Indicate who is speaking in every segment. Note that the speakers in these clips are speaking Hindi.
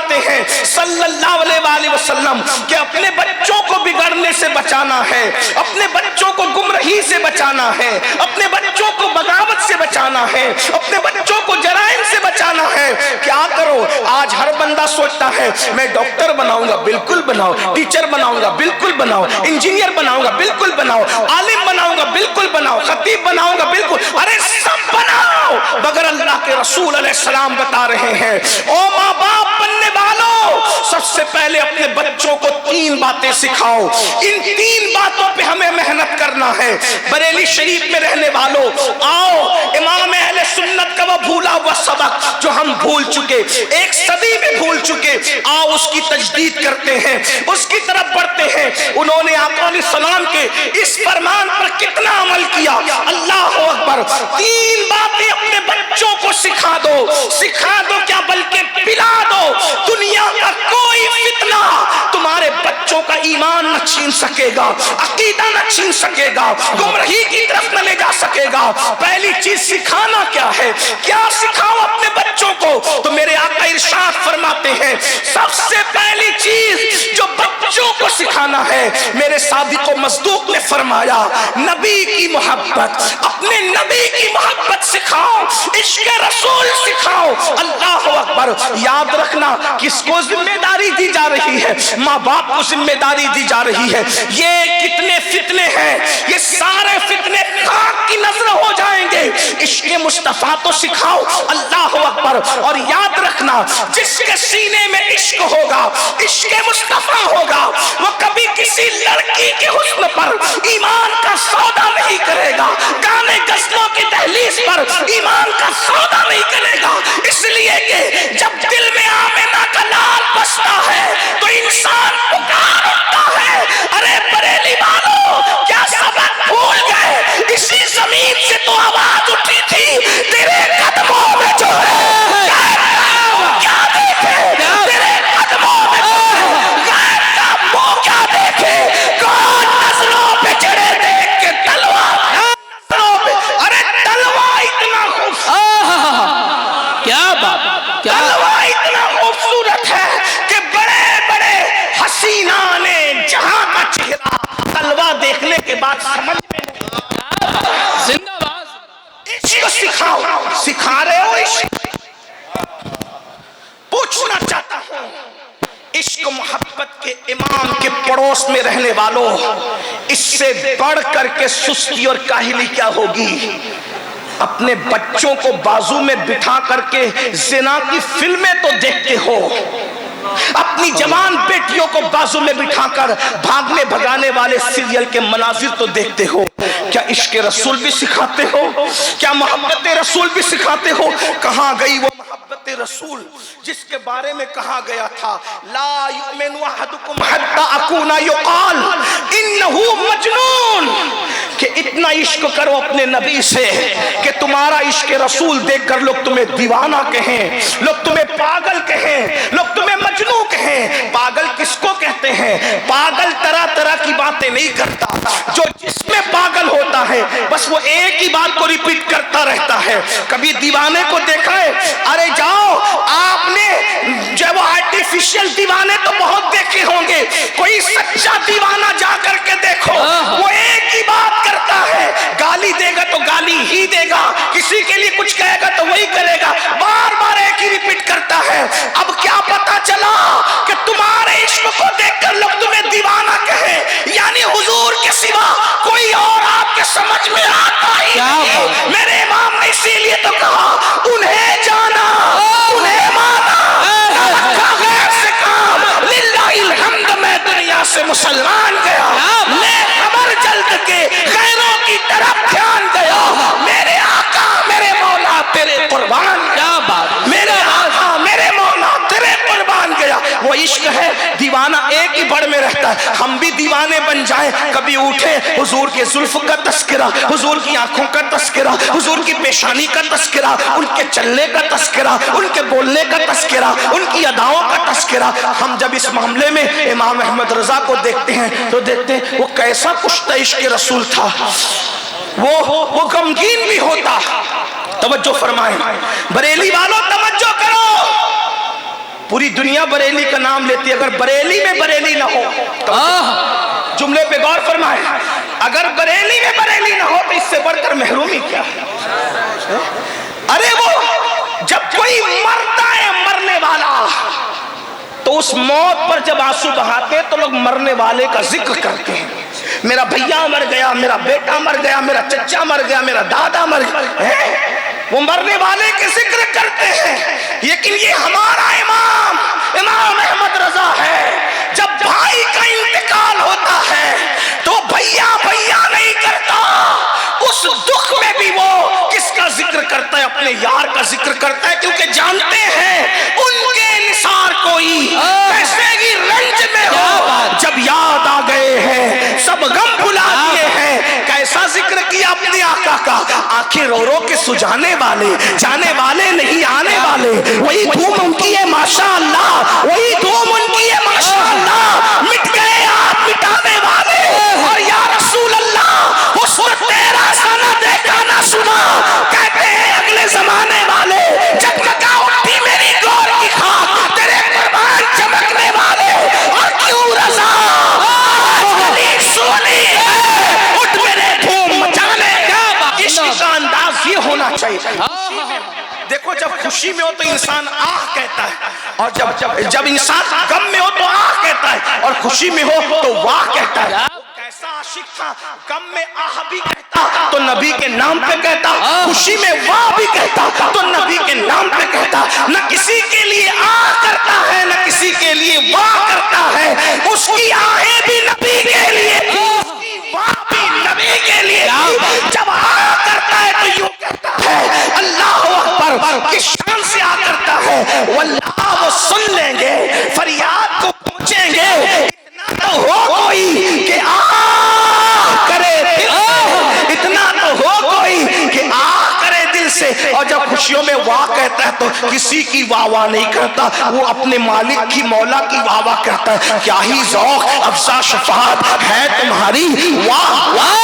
Speaker 1: फरमाते हैं सल्लल्लाहु अलैहि वसल्लम कि अपने बच्चों को बिगड़ने से बचाना है, अपने बच्चों को गुमराही से बचाना है, अपने बच्चों को बगावत से बचाना है, अपने बच्चों को जराइम से बचाना है। क्या करो, आज हर बंदा सोचता है मैं डॉक्टर बनाऊंगा, बिल्कुल बनाओ, टीचर बनाऊंगा, बिल्कुल बनाओ, इंजीनियर बनाऊंगा, बिल्कुल बनाओ, आलिम बनाऊंगा, बिल्कुल बनाओ, खतीब बनाऊंगा, बिल्कुल, अरे सब बनाओ, मगर अल्लाह के रसूल अलैहिस्सलाम बता रहे हैं ओ माँ बाप बनने वालों, सबसे पहले अपने बच्चों को 3 बातें सिखाओ। इन 3 बातों पे हमें मेहनत करना है। बरेली शरीफ में रहने वालों, आओ इमाम अहले सुन्नत का वो भूला हुआ सबक जो हम भूल चुके, एक सदी में भूल चुके, आओ उसकी तजदीद करते हैं, उसकी तरफ बढ़ते हैं। उन्होंने आका सलाम के इस फरमान पर कितना अमल किया, अल्लाह अकबर। 3 बातें अपने बच्चों को सिखा दो, सिखा दो क्या बल्कि पिला दो। दुनिया का कोई फितना तुम्हारे बच्चों का ईमान न छीन सकेगा, अकीदा न छीन सकेगा, गुमराही की तरफ न ले जा सकेगा। पहली चीज सिखाना क्या है, क्या सिखाओ अपने बच्चों को, तो मेरे आका इरशाद फरमाते हैं सबसे पहली चीज जो बच्चों को सिखाना है, मेरे सादिक व मसदूक ने फरमाया नबी की मोहब्बत, अपने नबी की मोहब्बत सिखाओ, इश्क रसूल सिखाओ। अल्लाह अकबर। याद रखना किसको जिम्मेदारी दी जा रही है, माँ बाप को जिम्मेदारी दी जा रही है। ये कितने फितने हैं, ये सारे फितने खाक की नजर हो जाएंगे। इश्क मुस्तफा तो सिखाओ, अल्लाह अकबर। और याद रखना जिसके सीने में इश्क होगा, इश्क मुस्तफा होगा, वो कभी किसी लड़की के हुस्न पर ईमान का सौदा नहीं करेगा, गाने गज़लों की दहलीज पर ईमान का सौदा नहीं करेगा। इसलिए कि जब दिल में आमिना का लाल बसता है तो इंसान पुकार उठता है, अरे बरेली वालों क्या सबक भूल गए, इसी जमीन से तो आवाज उठी थी तेरे कदमों में जो है क्या देखे, तेरे कदमों में जो है गैर का मुंह क्या देखे, कौन नजरों पे चढ़े देख के तलवार नजरों पे, अरे तलवार इतना खूबसूरत, क्या बात, तलवार इतना खूबसूरत है कि बड़े बड़े हसीना ने जहां का चेहरा तलवार देखने के बाद समझ में इश्क सिखाओ, सिखा रहे हो इश्क। पूछना चाहता हूं इश्क मोहब्बत के इमाम के पड़ोस में रहने वालों, इससे बढ़ करके सुस्ती और काहिली क्या होगी। अपने बच्चों को बाजू में बिठा करके ज़िना की फिल्में तो देखते हो, अपनी जवान बेटियों को बाजू में बिठाकर भागने भगाने वाले सीरियल के मनाजिर तो देखते हो। क्या इश्क रसूल भी सिखाते हो, क्या मोहब्बत रसूल भी सिखाते हो। कहां गई वो मोहब्बत रसूल जिसके बारे में कहा गया था ला युमिनु अहदुकुम हत्ता अकूना युकाल इन्नहु मजनून, कि इतना इश्क करो अपने नबी से कि तुम्हारा इश्क रसूल देखकर लोग तुम्हें दीवाना कहें, लोग तुम्हें पागल कहें, लोग तुम्हें मजनू कहें। पागल किसको कहते हैं, पागल तरह तरह की बातें नहीं करता, जो जिसमें पागल होता है बस वो एक ही बात को रिपीट करता रहता है। कभी दीवाने को देखा है, अरे जाओ आपने जब आर्टिफिशियल दीवाने तो बहुत देखे होंगे, कोई सच्चा दीवाना जा करके देखो, वो एक ही बात करता है, गाली देगा तो गाली ही देगा, किसी के लिए कुछ कहेगा तो वही करेगा, बार बार एक ही रिपीट करता है। अब क्या पता चला कि तुम्हारे इश्क को देखकर लोग तुम्हें दीवाना कहे, यानी हुजूर के सिवा कोई और आपके समझ में आता ही नहीं। मेरे इमाम ने इसीलिए तो कहा उन्हें जाना, उन्हें माना, गैर से काम, लिल्लाहिल हम्द, मैं दुनिया से मुसलमान गया, मैं खबर जल्द के गैरों की तरफ ध्यान गया, मेरे आका मेरे मौला तेरे कुर्बान, क्या बात, मेरे आका मेरे मौला तेरे कुर्बान गया। वो इश्क है, दीवाना एक ही बड़ में रहता है। हम भी दीवाने बन जाएं, कभी उठे हुजूर के जुल्फ का तस्करा, हुजूर की आंखों का तस्करा, हुजूर की पेशानी का तस्करा, उनके चलने का तस्करा, उनके बोलने का तस्करा, उनकी अदाओं का तस्करा। हम जब इस मामले में इमाम अहमद रजा को देखते हैं तो देखते हैं वो कैसा कुश्ता इश्क रसूल था, वो गमगीन भी होता। तवज्जो फरमाएं बरेली वालों, तवज्जो करो, पूरी दुनिया बरेली का नाम लेती है, अगर बरेली में बरेली ना हो तो जुमले पे गौर फरमाए, अगर बरेली में बरेली ना हो तो इससे बढ़कर महरूमी क्या है? अरे वो जब कोई मरता है मरने वाला, तो उस मौत पर जब आंसू बहाते तो लोग मरने वाले का जिक्र करते हैं। मेरा भैया मर गया, मेरा बेटा मर गया, मेरा चचा मर गया, मेरा दादा मर गया, वो मरने वाले के जिक्र करते हैं। लेकिन ये हमारा इमाम अहमद रजा है, जब भाई का इंतकाल होता है तो भैया भैया नहीं करता, उस दुख में भी वो किसका जिक्र करता है? अपने यार का जिक्र करता है, क्योंकि जानते हैं उनके निसार कोई कैसे ही रंज में हो, जब याद आ गए हैं सब गम भुला दिए हैं। कैसा जिक्र किया अपने आका का, आंखें रो रो के सुझाने वाले, जाने वाले नहीं आने वाले, वही धूम उनकी है माशाअल्लाह, वही धूम उनकी है माशाअल्लाह, मिट गए आप मिटाने वाले। और या रसूल अल्लाह हुस्न तेरा सा ना देखा ना सुना, कहते हैं अगले जमाने वाले, जगमगा उठी मेरी गौर की खाक, तेरे कुर्बान चमकने वाले। और क्यों रजा सोनी उठ मेरे धूम मचाने, इश्क का अंदाज ये होना चाहिए। देखो जब खुशी में हो तो इंसान आह कहता है, और जब इंसान गम में हो तो आह कहता है, और खुशी में हो तो वाह कहता है। कैसा आशिक था, गम में आह भी कहता तो नबी के नाम पे कहता, खुशी में वाह भी कहता तो नबी के नाम पे कहता। न किसी के लिए आह करता है, न किसी के लिए वाह करता है, उसकी आहें भी नबी के लिए, वाह भी नबी के लिए। जब आह करता है तो यूं कहता है अल्लाह अकबर, किस शान से आ करता है, वल्लाह वो सुन लेंगे, फरियाद को पहुंचेंगे। इतना तो हो कोई कि आ करे दिल से, इतना तो हो कोई कि आ करे दिल से। और जब खुशियों में वाह कहता है तो किसी की वाह वाह नहीं करता, वो अपने मालिक की मौला की वाह वाह करता है। क्या ही ज़ौक़ अफ़ज़ा शफ़ाअत है तुम्हारी, वाह वाह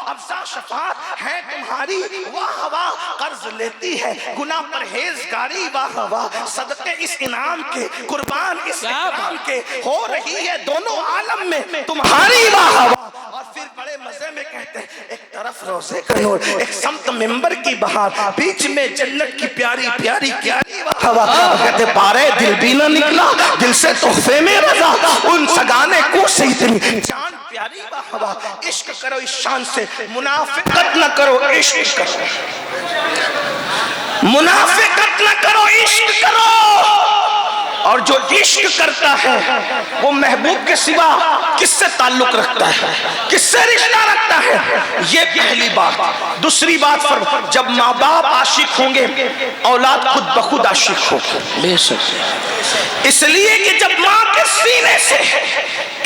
Speaker 1: अफ़ज़ा शफ़ाअत है तुम्हारी, वाह वाह कर्ज लेती है गुनाह परहेज़गारी, वाह वाह सदक़े इस इनाम के, कुर्बान इस इनाम के, हो रही है दोनों आलम में तुम्हारी, वाह वाह। और फिर बड़े मजे में कहते हैं, एक तरफ रोज़े का नूर, एक समत मिंबर की बहार, बीच में जन्नत की प्यारी प्यारी प्यारी, वाह वाह। कहते पारे दिल भी ना निकला, दिल से तोहफे में रजा, उन सगाने को से इतनी जान प्यारी, वाह वाह। इश्क करो इस शान से, मुनाफिकत न करो, इश्क करो, मुनाफिकत न करो, इश्क करो। और जो इश्क करता है वो महबूब के सिवा किससे ताल्लुक रखता है, किससे रिश्ता रखता है, ये पहली बात। दूसरी बात, पर जब माँ बाप आशिक होंगे औलाद खुद ब खुद आशिक हो, बेशक। इसलिए कि जब माँ के सीने से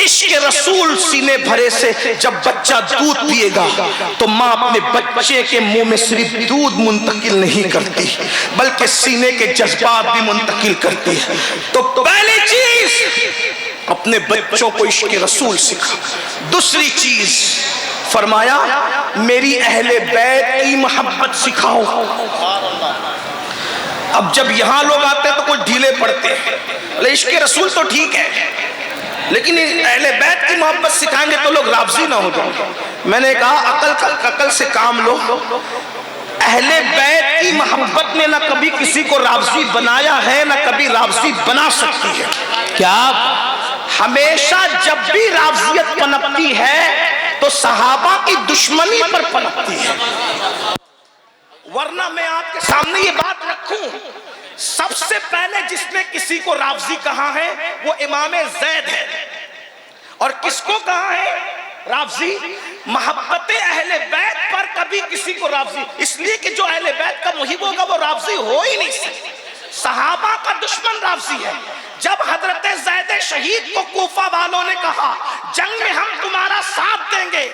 Speaker 1: इश्क रसूल सीने भरे से जब बच्चा दूध पिएगा तो माँ अपने बच्चे के मुंह में सिर्फ दूध मुंतकिल नहीं करती बल्कि सीने के जज्बात भी मुंतकिल करती है। तो पहली चीज अपने बच्चों को इश्क रसूल सिखा। दूसरी चीज फरमाया मेरी अहले बैत की मोहब्बत सिखाओ। अब जब यहाँ लोग आते हैं तो कुछ ढीले पड़ते हैं, इश्क रसूल तो ठीक है, लेकिन अहले बैत की मोहब्बत सिखाएंगे तो लोग राज़ी ना हो जाएंगे। मैंने कहा अकल से काम लो। अहले बैत की मोहब्बत ने ना कभी किसी को राज़ी बनाया है ना कभी राज़ी बना सकती है। क्या हमेशा जब भी राज़ियत पनपती है तो सहाबा की दुश्मनी पर पनपती है। वरना मैं आपके सामने ये बात रखूं, सबसे पहले जिसने किसी को राज़ी कहा है वो इमाम ज़ैद है। और किसको कहा है राज़ी? मोहब्बत अहले बैत पर कभी किसी को राज़ी, इसलिए कि जो अहले बैत का मुहिब होगा वो राज़ी हो ही नहीं सकता। सहाबा का दुश्मन राज़ी है। जब हजरत ज़ैद शहीद को कूफा वालों ने कहा जंग में हम तुम्हारा साथ देंगे,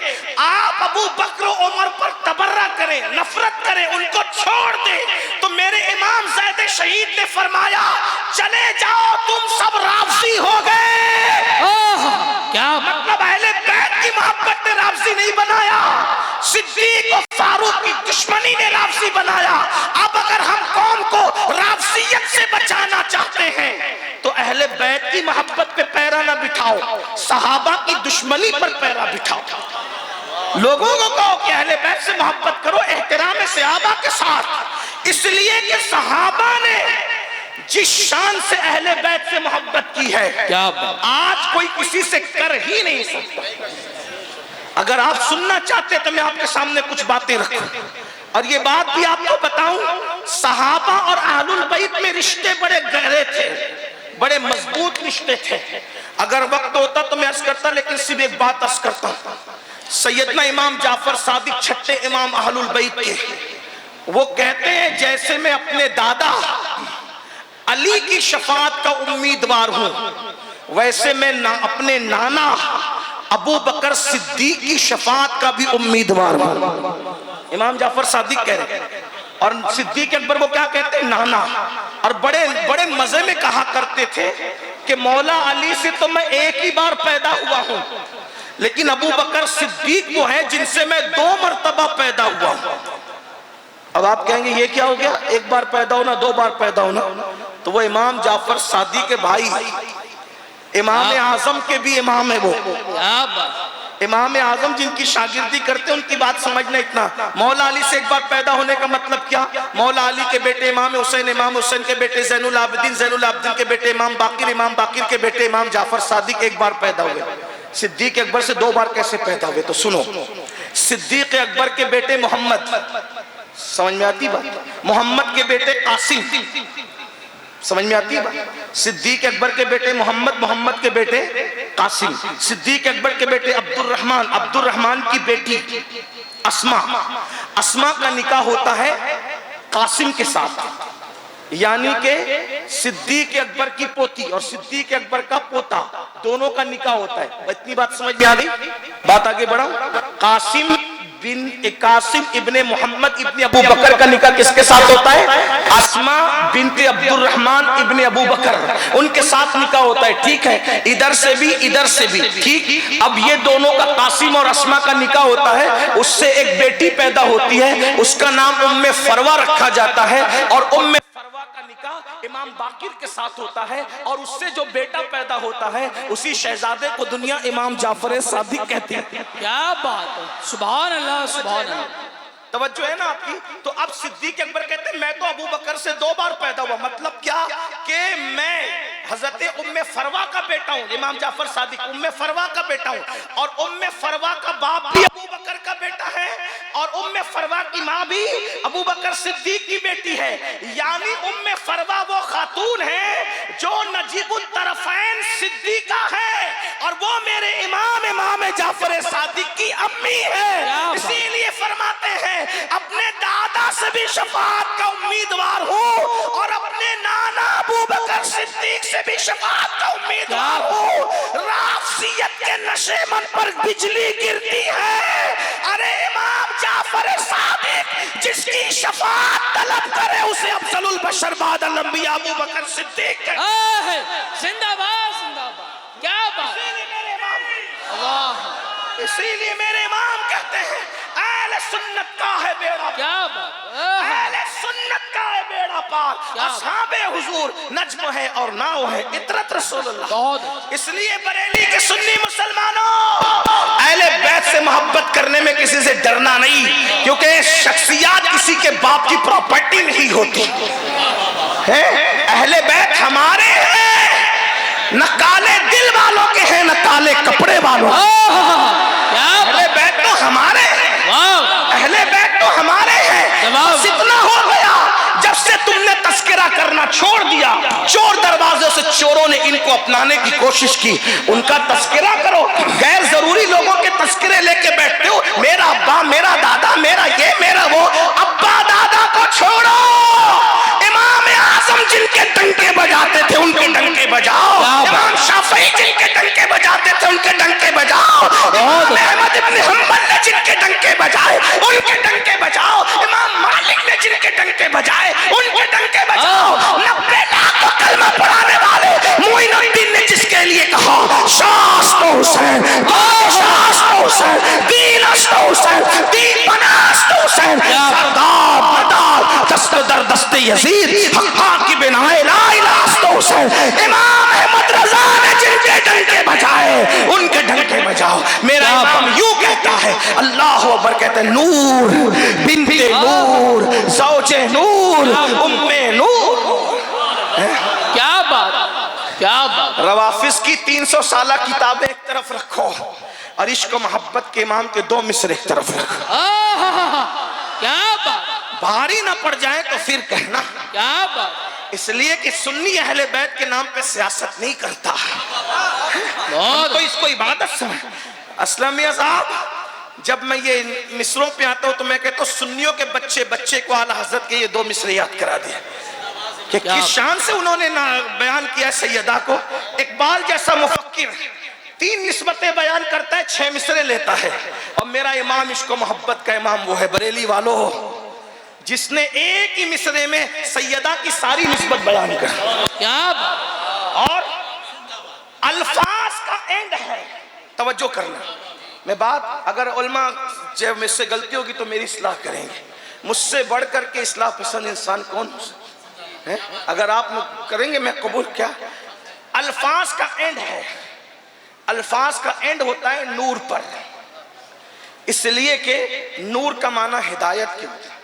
Speaker 1: आप अबू बकर उमर पर तबर्रा करें, नफरत करें, उनको छोड़ दे, तो मेरे इमाम ज़ैद शहीद ने फरमाया चले जाओ तुम सब राज़ी हो गए। क्या मतलब अहले बैत की मोहब्बत ने राज़ी नहीं बनाया, सिद्दीक और फारूक की दुश्मनी ने राज़ी बनाया। अब अगर हम कौम को राज़ियत से बचाना मोहब्बत पे पैरा ना बिठाओ, सहाबा की दुश्मनी पर पैरा बिठाओ। लोगों को कहो कि अहले बैत से मोहब्बत करो एहतराम सहाबा के साथ, इसलिए कि सहाबा ने जिस शान से अहले बैत से मोहब्बत की है, क्या आज कोई किसी से कर ही नहीं सकता। अगर आप सुनना चाहते तो मैं आपके सामने कुछ बातें रखूं, और ये बात भी आपको बताऊं, सहाबा और अहलुल बैत में रिश्ते बड़े गहरे थे, बड़े मजबूत रिश्ते थे। अगर वक्त होता तो मैं अर्ज करता, लेकिन सिर्फ एक बात अर्ज करता हूं। सैयदना इमाम जाफर सादिक छठे इमाम अहलुल बैत के, वो कहते हैं जैसे मैं अपने दादा अली की शफाअत का उम्मीदवार हूं, वैसे मैं अपने नाना अबू बकर सिद्दीक की शफाअत का भी उम्मीदवार हूं। इमाम जाफर सादिक कह रहे हैं, और सिद्दीक अकबर वो क्या कहते हैं, नाना। और बड़े बड़े मजे में कहा करते थे कि मौला अली से तो मैं एक ही बार पैदा हुआ हूं, लेकिन अबू बकर सिद्दीक वो है जिनसे मैं 2 मरतबा पैदा हुआ हूं। अब आप कहेंगे ये क्या हो गया, एक बार पैदा होना, 2 बार पैदा होना? तो वो इमाम जाफर सादिक के भाई इमाम आजम के भी इमाम है, वो इमाम आजम जिनकी शागिर्दी करते हैं उनकी बात समझना। इतना मौला अली से एक बार पैदा होने का मतलब क्या, मौला अली के बेटे इमाम हुसैन के बेटे ज़ैनुल आबिदीन के बेटे इमाम बाकिर के बेटे इमाम जाफर सादिक एक बार पैदा हुए। सिद्दीक अकबर से 2 बार कैसे पैदा हुए? तो सुनो, सिद्दीक अकबर के बेटे मोहम्मद, समझ में आती बात? मोहम्मद के बेटे कासिम, समझ में आती है बात? सिद्दीक अकबर के बेटे मोहम्मद के बेटे कासिम, सिद्दीक अकबर के बेटे अब्दुर्रहमान की बेटी अस्मा का निकाह होता है कासिम के साथ, यानी के सिद्दीक अकबर की पोती और सिद्दीक अकबर का पोता, दोनों का निकाह होता है। इतनी बात समझ में आ गई? बात आगे बढ़ाऊं। कासिम इब्ने मोहम्मद इब्ने अबू बकर का निकाह किसके साथ होता है? अस्मा बिनते अब्दुर्रहमान इब्ने अबू बकर, उनके साथ निकाह होता है। ठीक है, इधर से भी ठीक। अब ये दोनों का, कासिम और अस्मा का निकाह होता है, उससे एक बेटी पैदा होती है, उसका नाम उम्मे फरवा रखा जाता है, और उम्मे फरवा का निकाह इमाम बाकिर के साथ होता है, और उससे जो बेटा पैदा होता है उसी शहजादे को दुनिया इमाम जाफर सादिक कहती है।
Speaker 2: क्या बात है, सुभान अल्लाह सुभान अल्लाह।
Speaker 1: तवज्जो है ना आपकी? तो अब सिद्दीक अकबर कहते हैं मैं तो अबू बकर से 2 बार पैदा हुआ, मतलब क्या कि मैं हजरत उम्मे फरवा का बेटा हूं, इमाम जाफर सादिक उम्मे फरवा का बेटा हूं, और उम्मे फरवा का बाप भी अबू बकर का बेटा है, और उम्मे फरवा की माँ भी अबू बकर सिद्दीक की बेटी है। यानी उम्मे फरवा वो खातून है जो नजीबुत तरफैन सिद्दीका है, और वो मेरे इमाम जाफर सादिक की अम्मी है। इसीलिए फरमाते हैं अपने दादा से भी शफाअत का उम्मीदवार हूँ, और अपने नाना अबू बकर सिद्दीक से भी शफाअत का उम्मीदवार हूँ। राफसियत के नशे मन पर बिजली गिरती है, अरे इमाम जाफर सादिक जिसकी शफाअत तलब करे उसे अफजलुल बशर बादल अंबिया अबू बकर सिद्दीक
Speaker 2: जिंदाबाद जिंदाबाद। क्या बात,
Speaker 1: इसीलिए मेरे इमाम कहते हैं अहले सुन्नत का है बेड़ा,
Speaker 2: क्या बात,
Speaker 1: अहले सुन्नत का है बेड़ा पार, असहाबे हुजूर नज्म है और नाव है इतरत रसूलुल्लाह। इसलिए बरेली के सुन्नी मुसलमानों, अहले बैत से मोहब्बत करने में किसी से डरना नहीं, क्योंकि शख्सियत किसी के बाप की प्रॉपर्टी नहीं होती है। अहले बैत हमारे हैं, न काले दिल वालों के हैं न काले कपड़े वालों। अहले बैत तो हमारे हैं, अहले बैत तो हमारे हैं। इतना हो गया जब से तुमने तस्करा करना छोड़ दिया, चोर दरवाजे से चोरों ने इनको अपनाने की कोशिश की, उनका तस्करा करो। गैर जरूरी लोगों के तस्करे लेके बैठते हो, मेरा अब्बा, मेरा दादा, मेरा ये, मेरा वो। अब्बा दादा को छोड़ो, इमाम आजम जिनके डंके बजाते थे उनके डंके बजाओ, इमाम शाफई जिनके डंके बजाते थे उनके डंके बजाओ, इमाम अहमद इब्न हंबल ने जिनके डंके बजाए उनके डंके बजाओ, इमाम मालिक ने जिनके डंके बजाए उनके डंके बजाओ। 90 लाख को कलमा पढ़ाने वाले मोइनुद्दीन ने जिसके लिए कहा शास्त हुसैन, शास्त हुसैन, दीन अस्त हुसैन, दीन बनास्त हुसैन, सरदार बदार दस्त दर दस्ते यजीद हक्का की बिनाए ला इलाहा हुसैन। इमाम अहमद रजा ने ढंग के बजाओ। मेरा इमाम यूं कहता है, अल्लाह अकबर, कहते हैं नूर बिन्ते नूर ज़ौजे नूर उम्मे नूर।
Speaker 2: क्या बात, क्या बात।
Speaker 1: रवाफिज की 300 साला किताबें एक तरफ रखो और इश्क मोहब्बत के इमाम के 2 मिसरे एक तरफ रखो।
Speaker 2: क्या बात,
Speaker 1: भारी ना पड़ जाए तो फिर कहना।
Speaker 2: क्या बात।
Speaker 1: इसलिए कि सुन्नी अहले बैत के नाम पे सियासत नहीं करता, तो इसको इबादत समझ। असलम मियां साहब, जब मैं ये मिसरों पे आता हूँ तो मैं कहता हूँ सुन्नियों के बच्चे को आला हजरत के ये 2 मिसरे याद करा दिए कि किस शान से उन्होंने ना बयान किया सैयदा को। इकबाल जैसा मुफक्किर 3 निस्बतें बयान करता है, 6 मिसरे लेता है। और मेरा इमाम इश्क मोहब्बत का इमाम वो है बरेली वालों, जिसने एक ही मिसरे में सैयदा की सारी निस्बत बयान कर।
Speaker 2: क्या बात।
Speaker 1: और अल्फाज का एंड है, तवज्जो करना। मैं बात, अगर उलमा जब मुझसे गलती होगी तो मेरी इस्लाह करेंगे। मुझसे बढ़ करके इस्लाह पसंद इंसान कौन है? अगर आप करेंगे मैं कबूल। क्या अल्फाज का एंड है? अल्फाज का एंड होता है नूर पर, इसलिए कि नूर का माना हिदायत के होता है।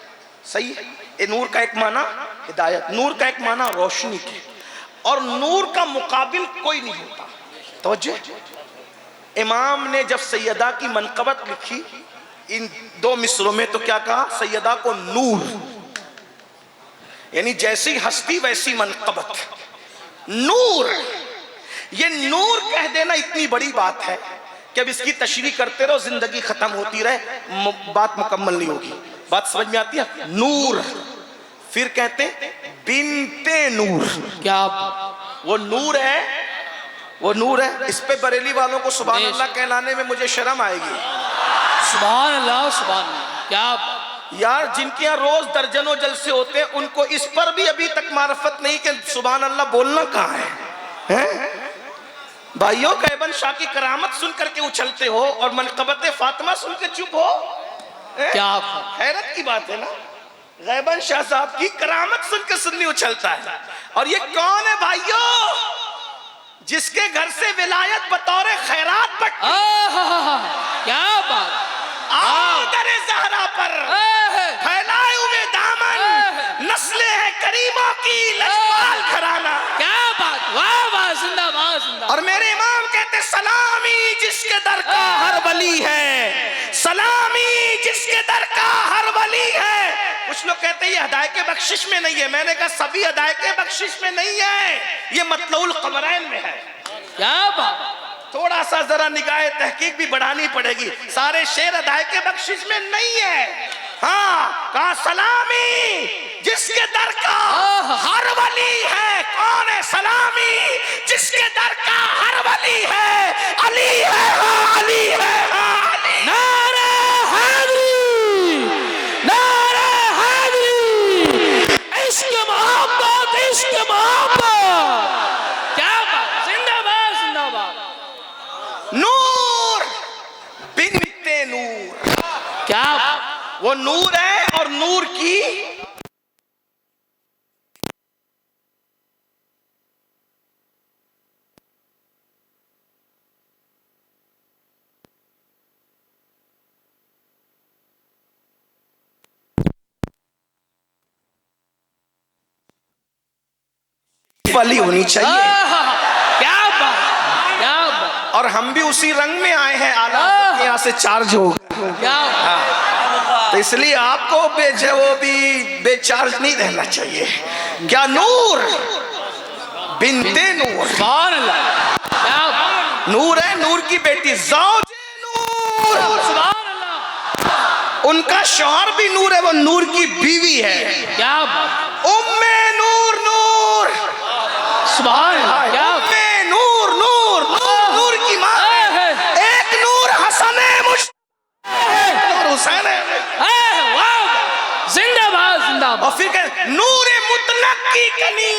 Speaker 1: सही है? ये नूर का एक माना हिदायत, नूर का एक माना रोशनी के, और नूर का मुकाबिल कोई नहीं होता। तवज्जो। इमाम ने जब सैयदा की मनकबत लिखी इन 2 मिसरों में तो क्या कहा? सैयदा को नूर, यानी जैसी हस्ती वैसी मनकबत, नूर। ये नूर कह देना इतनी बड़ी बात है कि अब इसकी तशरीह करते रहो, जिंदगी खत्म होती रहे, बात मुकम्मल नहीं होगी। बात समझ में आती है? नूर। फिर कहते बिनते नूर।
Speaker 2: क्या
Speaker 1: वो नूर है, वो नूर है। इस पे बरेली वालों को सुभान अल्लाह कहलाने में मुझे शर्म आएगी।
Speaker 2: सुभान अल्लाह, सुभान अल्लाह। क्या बात।
Speaker 1: यार, जिनके यहाँ रोज दर्जनों जलसे होते हैं, उनको इस पर भी अभी तक मार्फत नहीं कि सुभान अल्लाह बोलना कहाँ है? भाइयों, कैबन शाह की करामत सुन करके उछलते हो और मनकबत फातिमा सुन के चुप हो।
Speaker 2: क्या
Speaker 1: हैरत की बात है ना। गैबन शाह साहब की करामत सुन के सुन्नी उछलता है। और ये कौन है भाइयों? जिसके घर से विलायत बतौर खैरात बट।
Speaker 2: क्या बात।
Speaker 1: आओ दरे ज़हरा पर फैलाए हुए दामन, नस्लें हैं करीमों की लजपाल घराना।
Speaker 2: क्या बात। वाह वाह, जिंदाबाद जिंदाबाद।
Speaker 1: और मेरे इमाम कहते सलामी जिसके दर का हर वली है, सलामी जिसके दर का हर वली है। कुछ लोग कहते हैं ये हदायत के बख्शिश में नहीं है। मैंने कहा सभी हदायत के बख्शिश में नहीं है, ये मतलउल कमरैन में है।
Speaker 2: क्या बात।
Speaker 1: थोड़ा सा जरा निगाह तहकीक भी बढ़ानी पड़ेगी। सारे शेर हदायत के बख्शिश में नहीं है। हाँ, कहा सलामी जिसके दर का हर वली है। कौन है सलामी जिसके दर का हर वली है? अली है, हाँ अली है, हाँ अली।
Speaker 2: नारे हैदरी, नारे हैदरी, इश्क मोहब्बत, इश्क मोहब्बत। क्या बात। जिंदाबाद जिंदाबाद।
Speaker 1: नूर बिनते नूर।
Speaker 2: क्या
Speaker 1: वो नूर है और नूर की वाली होनी चाहिए।
Speaker 2: क्या बात, क्या बात।
Speaker 1: और हम भी उसी रंग में आए हैं, आला के यहाँ से चार्ज हो।
Speaker 2: क्या बात।
Speaker 1: तो इसलिए आपको वो भी बेचार्ज नहीं रहना चाहिए। क्या नूर बिनते नूर।
Speaker 2: सुभान अल्लाह। क्या बात।
Speaker 1: नूर है, नूर की बेटी ज़ौजे नूर।
Speaker 2: सुभान अल्लाह।
Speaker 1: उनका शौहर भी नूर है, वो नूर की बीवी है।
Speaker 2: क्या बात।
Speaker 1: उम्मे नूर नूर।
Speaker 2: सुभान अल्लाह। क्या
Speaker 1: उम्मे नूर नूर नूर, नूर की माँ है। एक नूर हसन है, नूर हुसैन है।
Speaker 2: जिंदाबाद जिंदाबाद।
Speaker 1: और फिर नूर मुतलक की कनी,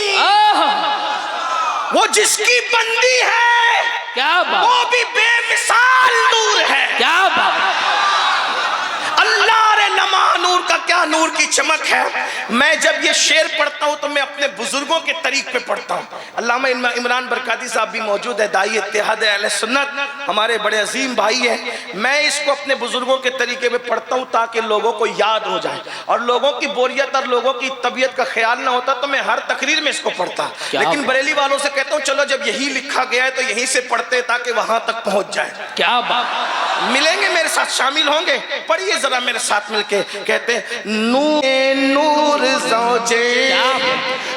Speaker 1: वो जिसकी बंदी है,
Speaker 2: क्या बात।
Speaker 1: वो भी बेमिसाल नूर है।
Speaker 2: क्या बात।
Speaker 1: अल्लाह रे लमा नूर का क्या क्या नूर की चमक है। मैं जब ये शेर पढ़ता हूँ तो मैं अपने बुजुर्गों के तरीक पे पढ़ता हूँ। अल्लामा इमरान बरकाती साहब भी मौजूद है, दाई इत्तेहाद अहले सुन्नत, हमारे बड़े अजीम भाई हैं। मैं इसको अपने बुजुर्गों के तरीके पे पढ़ता हूँ ताकि लोगों को याद हो जाए, और लोगों की बोरियत और लोगों की तबीयत का ख्याल ना होता तो मैं हर तकरीर में इसको पढ़ता। लेकिन बरेली वालों से कहता हूँ चलो जब यही लिखा गया है तो यहीं से पढ़ते ताकि वहां तक पहुंच जाए।
Speaker 2: क्या बात।
Speaker 1: मिलेंगे मेरे साथ, शामिल होंगे, पढ़िए जरा मेरे साथ मिलके। कहते हैं नूर ज़ौजे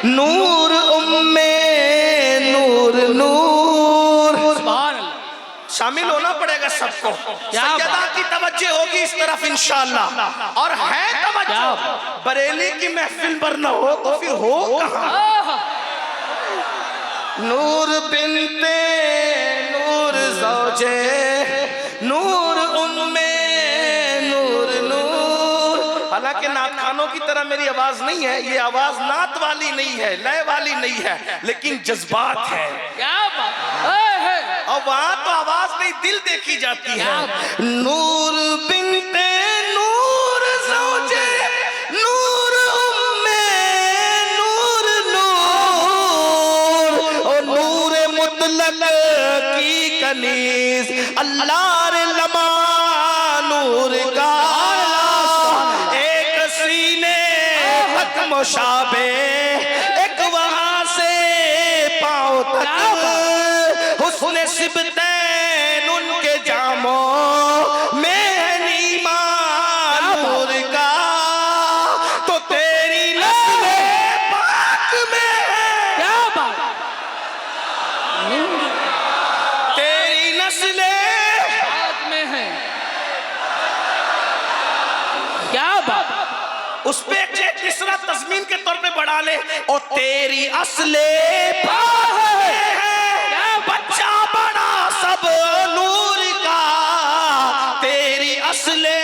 Speaker 1: नूर उम्मे नूर नूर।
Speaker 2: सुभान अल्लाह।
Speaker 1: शामिल होना पड़ेगा सबको। सैयदा की तवज्जो होगी इस तरफ इंशाअल्लाह। और है तवज्जो, बरेली की महफिल पर न हो तो फिर हो कहां। नूर बिनते नूर ज़ौजे नूर उम्मे नूर नूर। हालांकि नात खानों की तरह मेरी आवाज नहीं है, ये आवाज नात वाली नहीं है, लय वाली नहीं है, लेकिन जज्बात है।
Speaker 2: क्या बात।
Speaker 1: और वहां तो आवाज नहीं दिल देखी जाती है। नूर बिनते नूर ज़ौजे नूर उम्मे नूर नूर। और नूर मुतलक की कनीज अल्लाह रे लमा नूर का एक सीने तक मुशाबे एक वहां से पांव तक हुस्न सिबतैन उनके जामों में नीमा नूर का। तो तेरी नस्ल पाक में है।
Speaker 2: क्या बात।
Speaker 1: तेरी नस्ल
Speaker 2: पाक में है। क्या बात।
Speaker 1: उस पे एक मिसरा तज़मीन के तौर पे बढ़ा ले। और तेरी असले पाक में है, बच्चा बड़ा सब नूर का। तेरी असले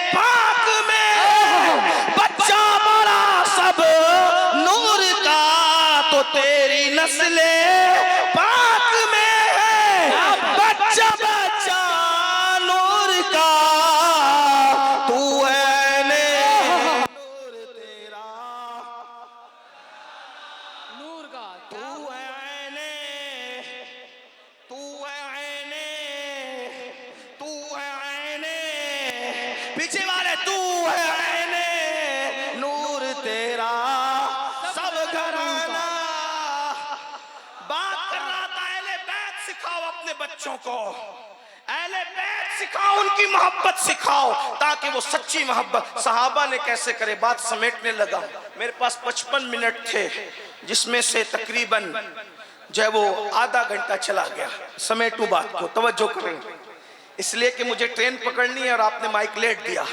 Speaker 1: पाक में बच्चा बड़ा सब नूर का। तो तेरी नस्ले पाक में है, बच्चा बच्चा नूर का। तू ऐने नूर तेरा,
Speaker 2: नूर का।
Speaker 1: तू ऐने, तू ऐने, तू ऐने, पीछे वाले तू ऐने नूर तेरा सब घराना। बात कर रहा था अहले बैत सिखाओ अपने बच्चों को, अहले बैत सिखाओ, उनकी मोहब्बत सिखाओ ताकि वो सच्ची मोहब्बत। सहाबा ने कैसे करे, बात समेटने लगा। मेरे पास 55 मिनट थे जिसमें से तकरीबन जो है वो आधा घंटा चला गया। समेटूं बात को, तवज्जो करें, इसलिए कि मुझे ट्रेन पकड़नी है और आपने माइक लेट दिया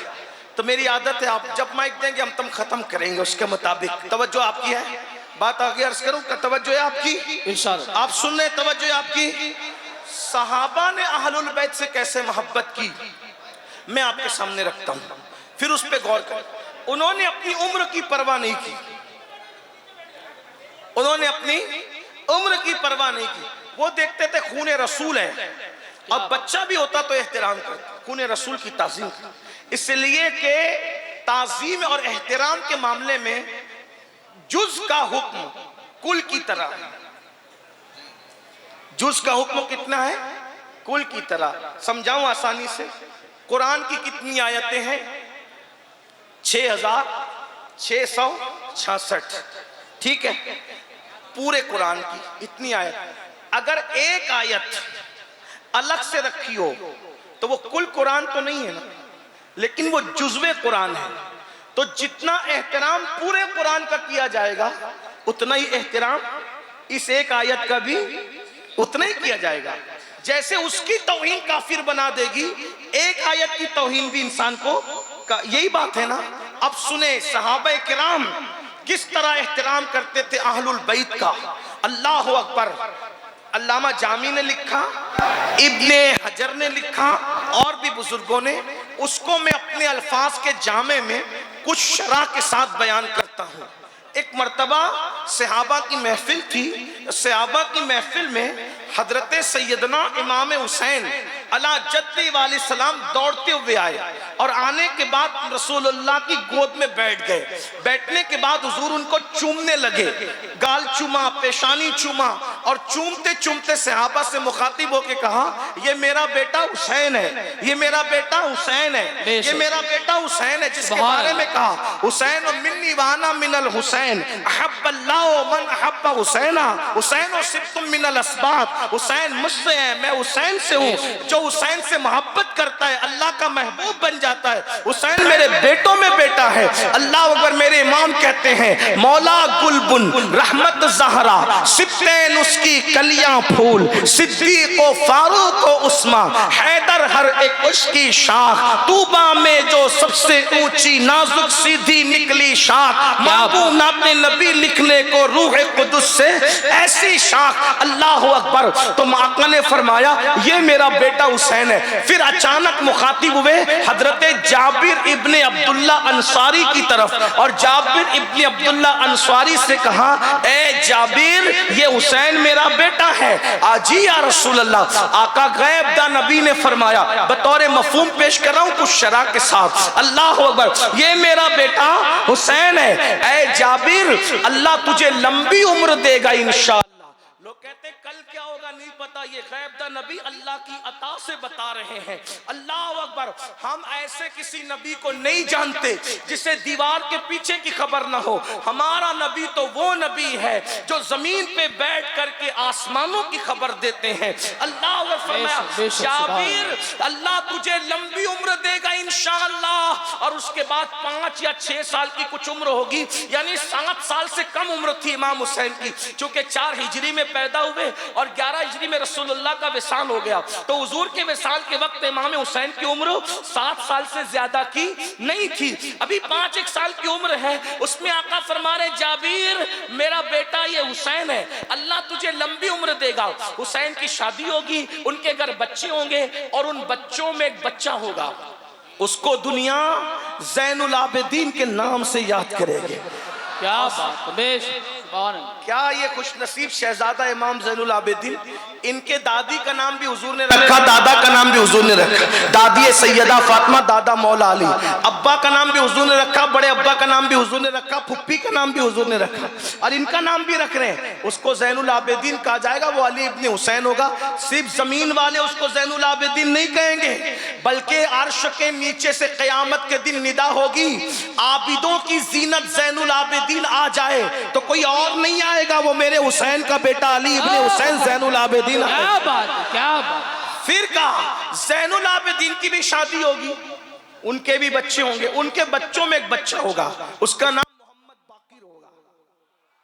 Speaker 1: तो मेरी आदत है आप जब माइक देंगे हम तम खत्म करेंगे उसके मुताबिक। तवज्जो आपकी है, बात आगे अर्ज करूं, तवज्जो है आपकी
Speaker 2: इंशाअल्लाह।
Speaker 1: आप सुन रहे, तवज्जो है आपकी। सहाबा ने अहलुल बैत से कैसे मोहब्बत की मैं आपके सामने रखता हूं, फिर उस पर गौर करें। उन्होंने अपनी उम्र की परवाह नहीं की, उन्होंने अपनी उम्र की परवाह नहीं की। वो देखते थे खून रसूल है, अब बच्चा भी होता तो एहतराम करता, खून रसूल की ताजीम करता। इसलिए कि ताजीम और एहतराम के मामले में जुज का हुक्म कुल की तरह, जुज का हुक्म कितना है, कुल की तरह। समझाऊं आसानी से, कुरान की कितनी आयतें हैं, 6666, ठीक है, पूरे कुरान की इतनी आयत। अगर एक आयत अलग से रखी हो तो वो कुल कुरान तो नहीं है ना, लेकिन वो जुज़वे कुरान है। तो जितना एहतराम पूरे कुरान का किया जाएगा उतना ही एहतराम इस एक आयत का भी उतना ही किया जाएगा। जैसे उसकी तौहीन काफिर बना देगी, एक आयत की तौहीन भी इंसान को यही बात है ना। अब सुने सहाबा किराम किस तरह एहतराम करते थे अहलुल बैत का। अल्लाह अकबर। अल्लामा जामी ने लिखा, इब्ने हजर ने लिखा और भी बुजुर्गों ने, उसको मैं अपने अल्फाज के जामे में कुछ शरह के साथ बयान करता हूँ। एक मर्तबा सहाबा की महफिल थी, सहाबा की महफिल में हजरत सैयदना इमाम हुसैन अला जद्दी वाले सलाम दौड़ते हुए आए और आने के बाद रसूलुल्लाह की गोद में बैठ गए। बैठने के बाद हुजूर उनको चूमने लगे, गाल चूमा, पेशानी चूमा, और चूमते चूमते सहाबा से मुखातिब होके कहा, ये मेरा बेटा हुसैन है, ये मेरा बेटा हुसैन है, ये मेरा बेटा हुसैन है। जिसके बारे में कहा, हुसैन मिन्नी वाना मिनल हुसैन अहब्बल्लाहु मन अहब्बा हुसैना, हुसैन सिब्तुम मिनल अस्बात, हुसैन मुझसे है, मैं हुसैन से हूँ। जो हुसैन से मोहब्बत करता है अल्लाह का महबूब बन जाता है। हुसैन मेरे बेटों में बेटा है। अल्लाह अकबर। मेरे इमाम कहते हैं, मौला गुलबुन रहमत ज़हरा सिब्तैन उसकी कलियां फूल, सिद्दीक व फारूक व उस्मा हैदर हर एक उसकी शाख, तूबा में जो सबसे ऊंची नाजुक सीधी निकली शाख, माबूनात नबी लिखने को रूह कुदस से ऐसी शाख। अल्लाह अकबर। तो आका ने फरमाया, ये मेरा बेटा हुसैन है। फिर अचानक मुखातिब हुए हजरत जाबिर इब्ने अब्दुल्ला अंसारी की तरफ, और जाबिर इब्ने अब्दुल्ला अंसारी से कहा, ए जाबिर, ये हुसैन मेरा बेटा है। आजी या रसूल अल्लाह। आका गैब दा नबी ने फरमाया, बतौर मफहूम पेश कर रहा हूं कुछ शरा के साथ। अल्लाह अकबर। ये मेरा बेटा हुसैन है। ए जाबिर, अल्लाह तुझे लंबी उम्र देगा इंशाअल्लाह। लोग कहते कल क्या होगा नहीं पता, ये गैब दा नबी अल्लाह की अता से बता रहे हैं। अल्लाह अकबर। हम ऐसे किसी नबी को नहीं जानते जिसे दीवार के पीछे की खबर ना हो। हमारा नबी तो वो नबी है जो जमीन पे बैठ करके आसमानों की खबर देते हैं। अल्लाह अकबर। फरमाया, जाबिर, अल्लाह तुझे लंबी उम्र देगा इंशाअल्लाह। और उसके बाद 5 या 6 साल की कुछ उम्र होगी, यानी 7 साल से कम उम्र थी इमाम हुसैन की, चूंकि 4 हिजरी में पैदा हुए और 11 हिजरी में रसूलुल्लाह का विसाल हो गया। तो हुजूर के विसाल के वक्त इमाम हुसैन की उम्र 7 साल से ज्यादा की नहीं थी, अभी 5-1 साल की उम्र है। उसमें आका फरमा रहे, जाबिर, मेरा बेटा ये हुसैन है, अल्लाह तुझे लंबी उम्र देगा। हुसैन की शादी होगी, उनके घर बच्चे होंगे, और उन बच्चों में एक बच्चा होगा, उसको दुनिया ज़ैनुल आबिदीन के नाम से याद करेगी।
Speaker 2: क्या बात।
Speaker 1: क्या ये खुश नसीब शहजादा इमाम ज़ैनुल आबिदीन। इनके दादी का नाम भी हुजूर ने रखा, दादा का नाम भी हुजूर ने रखा, दादी सैयदा फातिमा, दादा मौला अली। अब्बा का नाम भी हुजूर ने रखा, बड़े अब्बा का नाम भी हुजूर ने रखा, फुप्पी का नाम भी हुजूर ने रखा, और इनका नाम भी रख रहे हैं। उसको ज़ैनुल आबिदीन कहा जाएगा, वो अली इब्ने हुसैन होगा। सिर्फ जमीन वाले उसको ज़ैनुल आबिदीन नहीं कहेंगे, बल्कि अर्श के नीचे से क़यामत के दिन निदा होगी, आबिदों की जीनत ज़ैनुल आबिदीन आ जाए तो कोई और नहीं आएगा, वो मेरे हुसैन का बेटा अली इब्ने हुसैन ज़ैनुल आबिदीन।
Speaker 2: क्या बात है, क्या बात।
Speaker 1: फिर कहा, ज़ैनुल आबिदीन की भी शादी होगी, उनके भी बच्चे होंगे, उनके बच्चों में एक बच्चा होगा, उसका नाम मोहम्मद बाकिर होगा।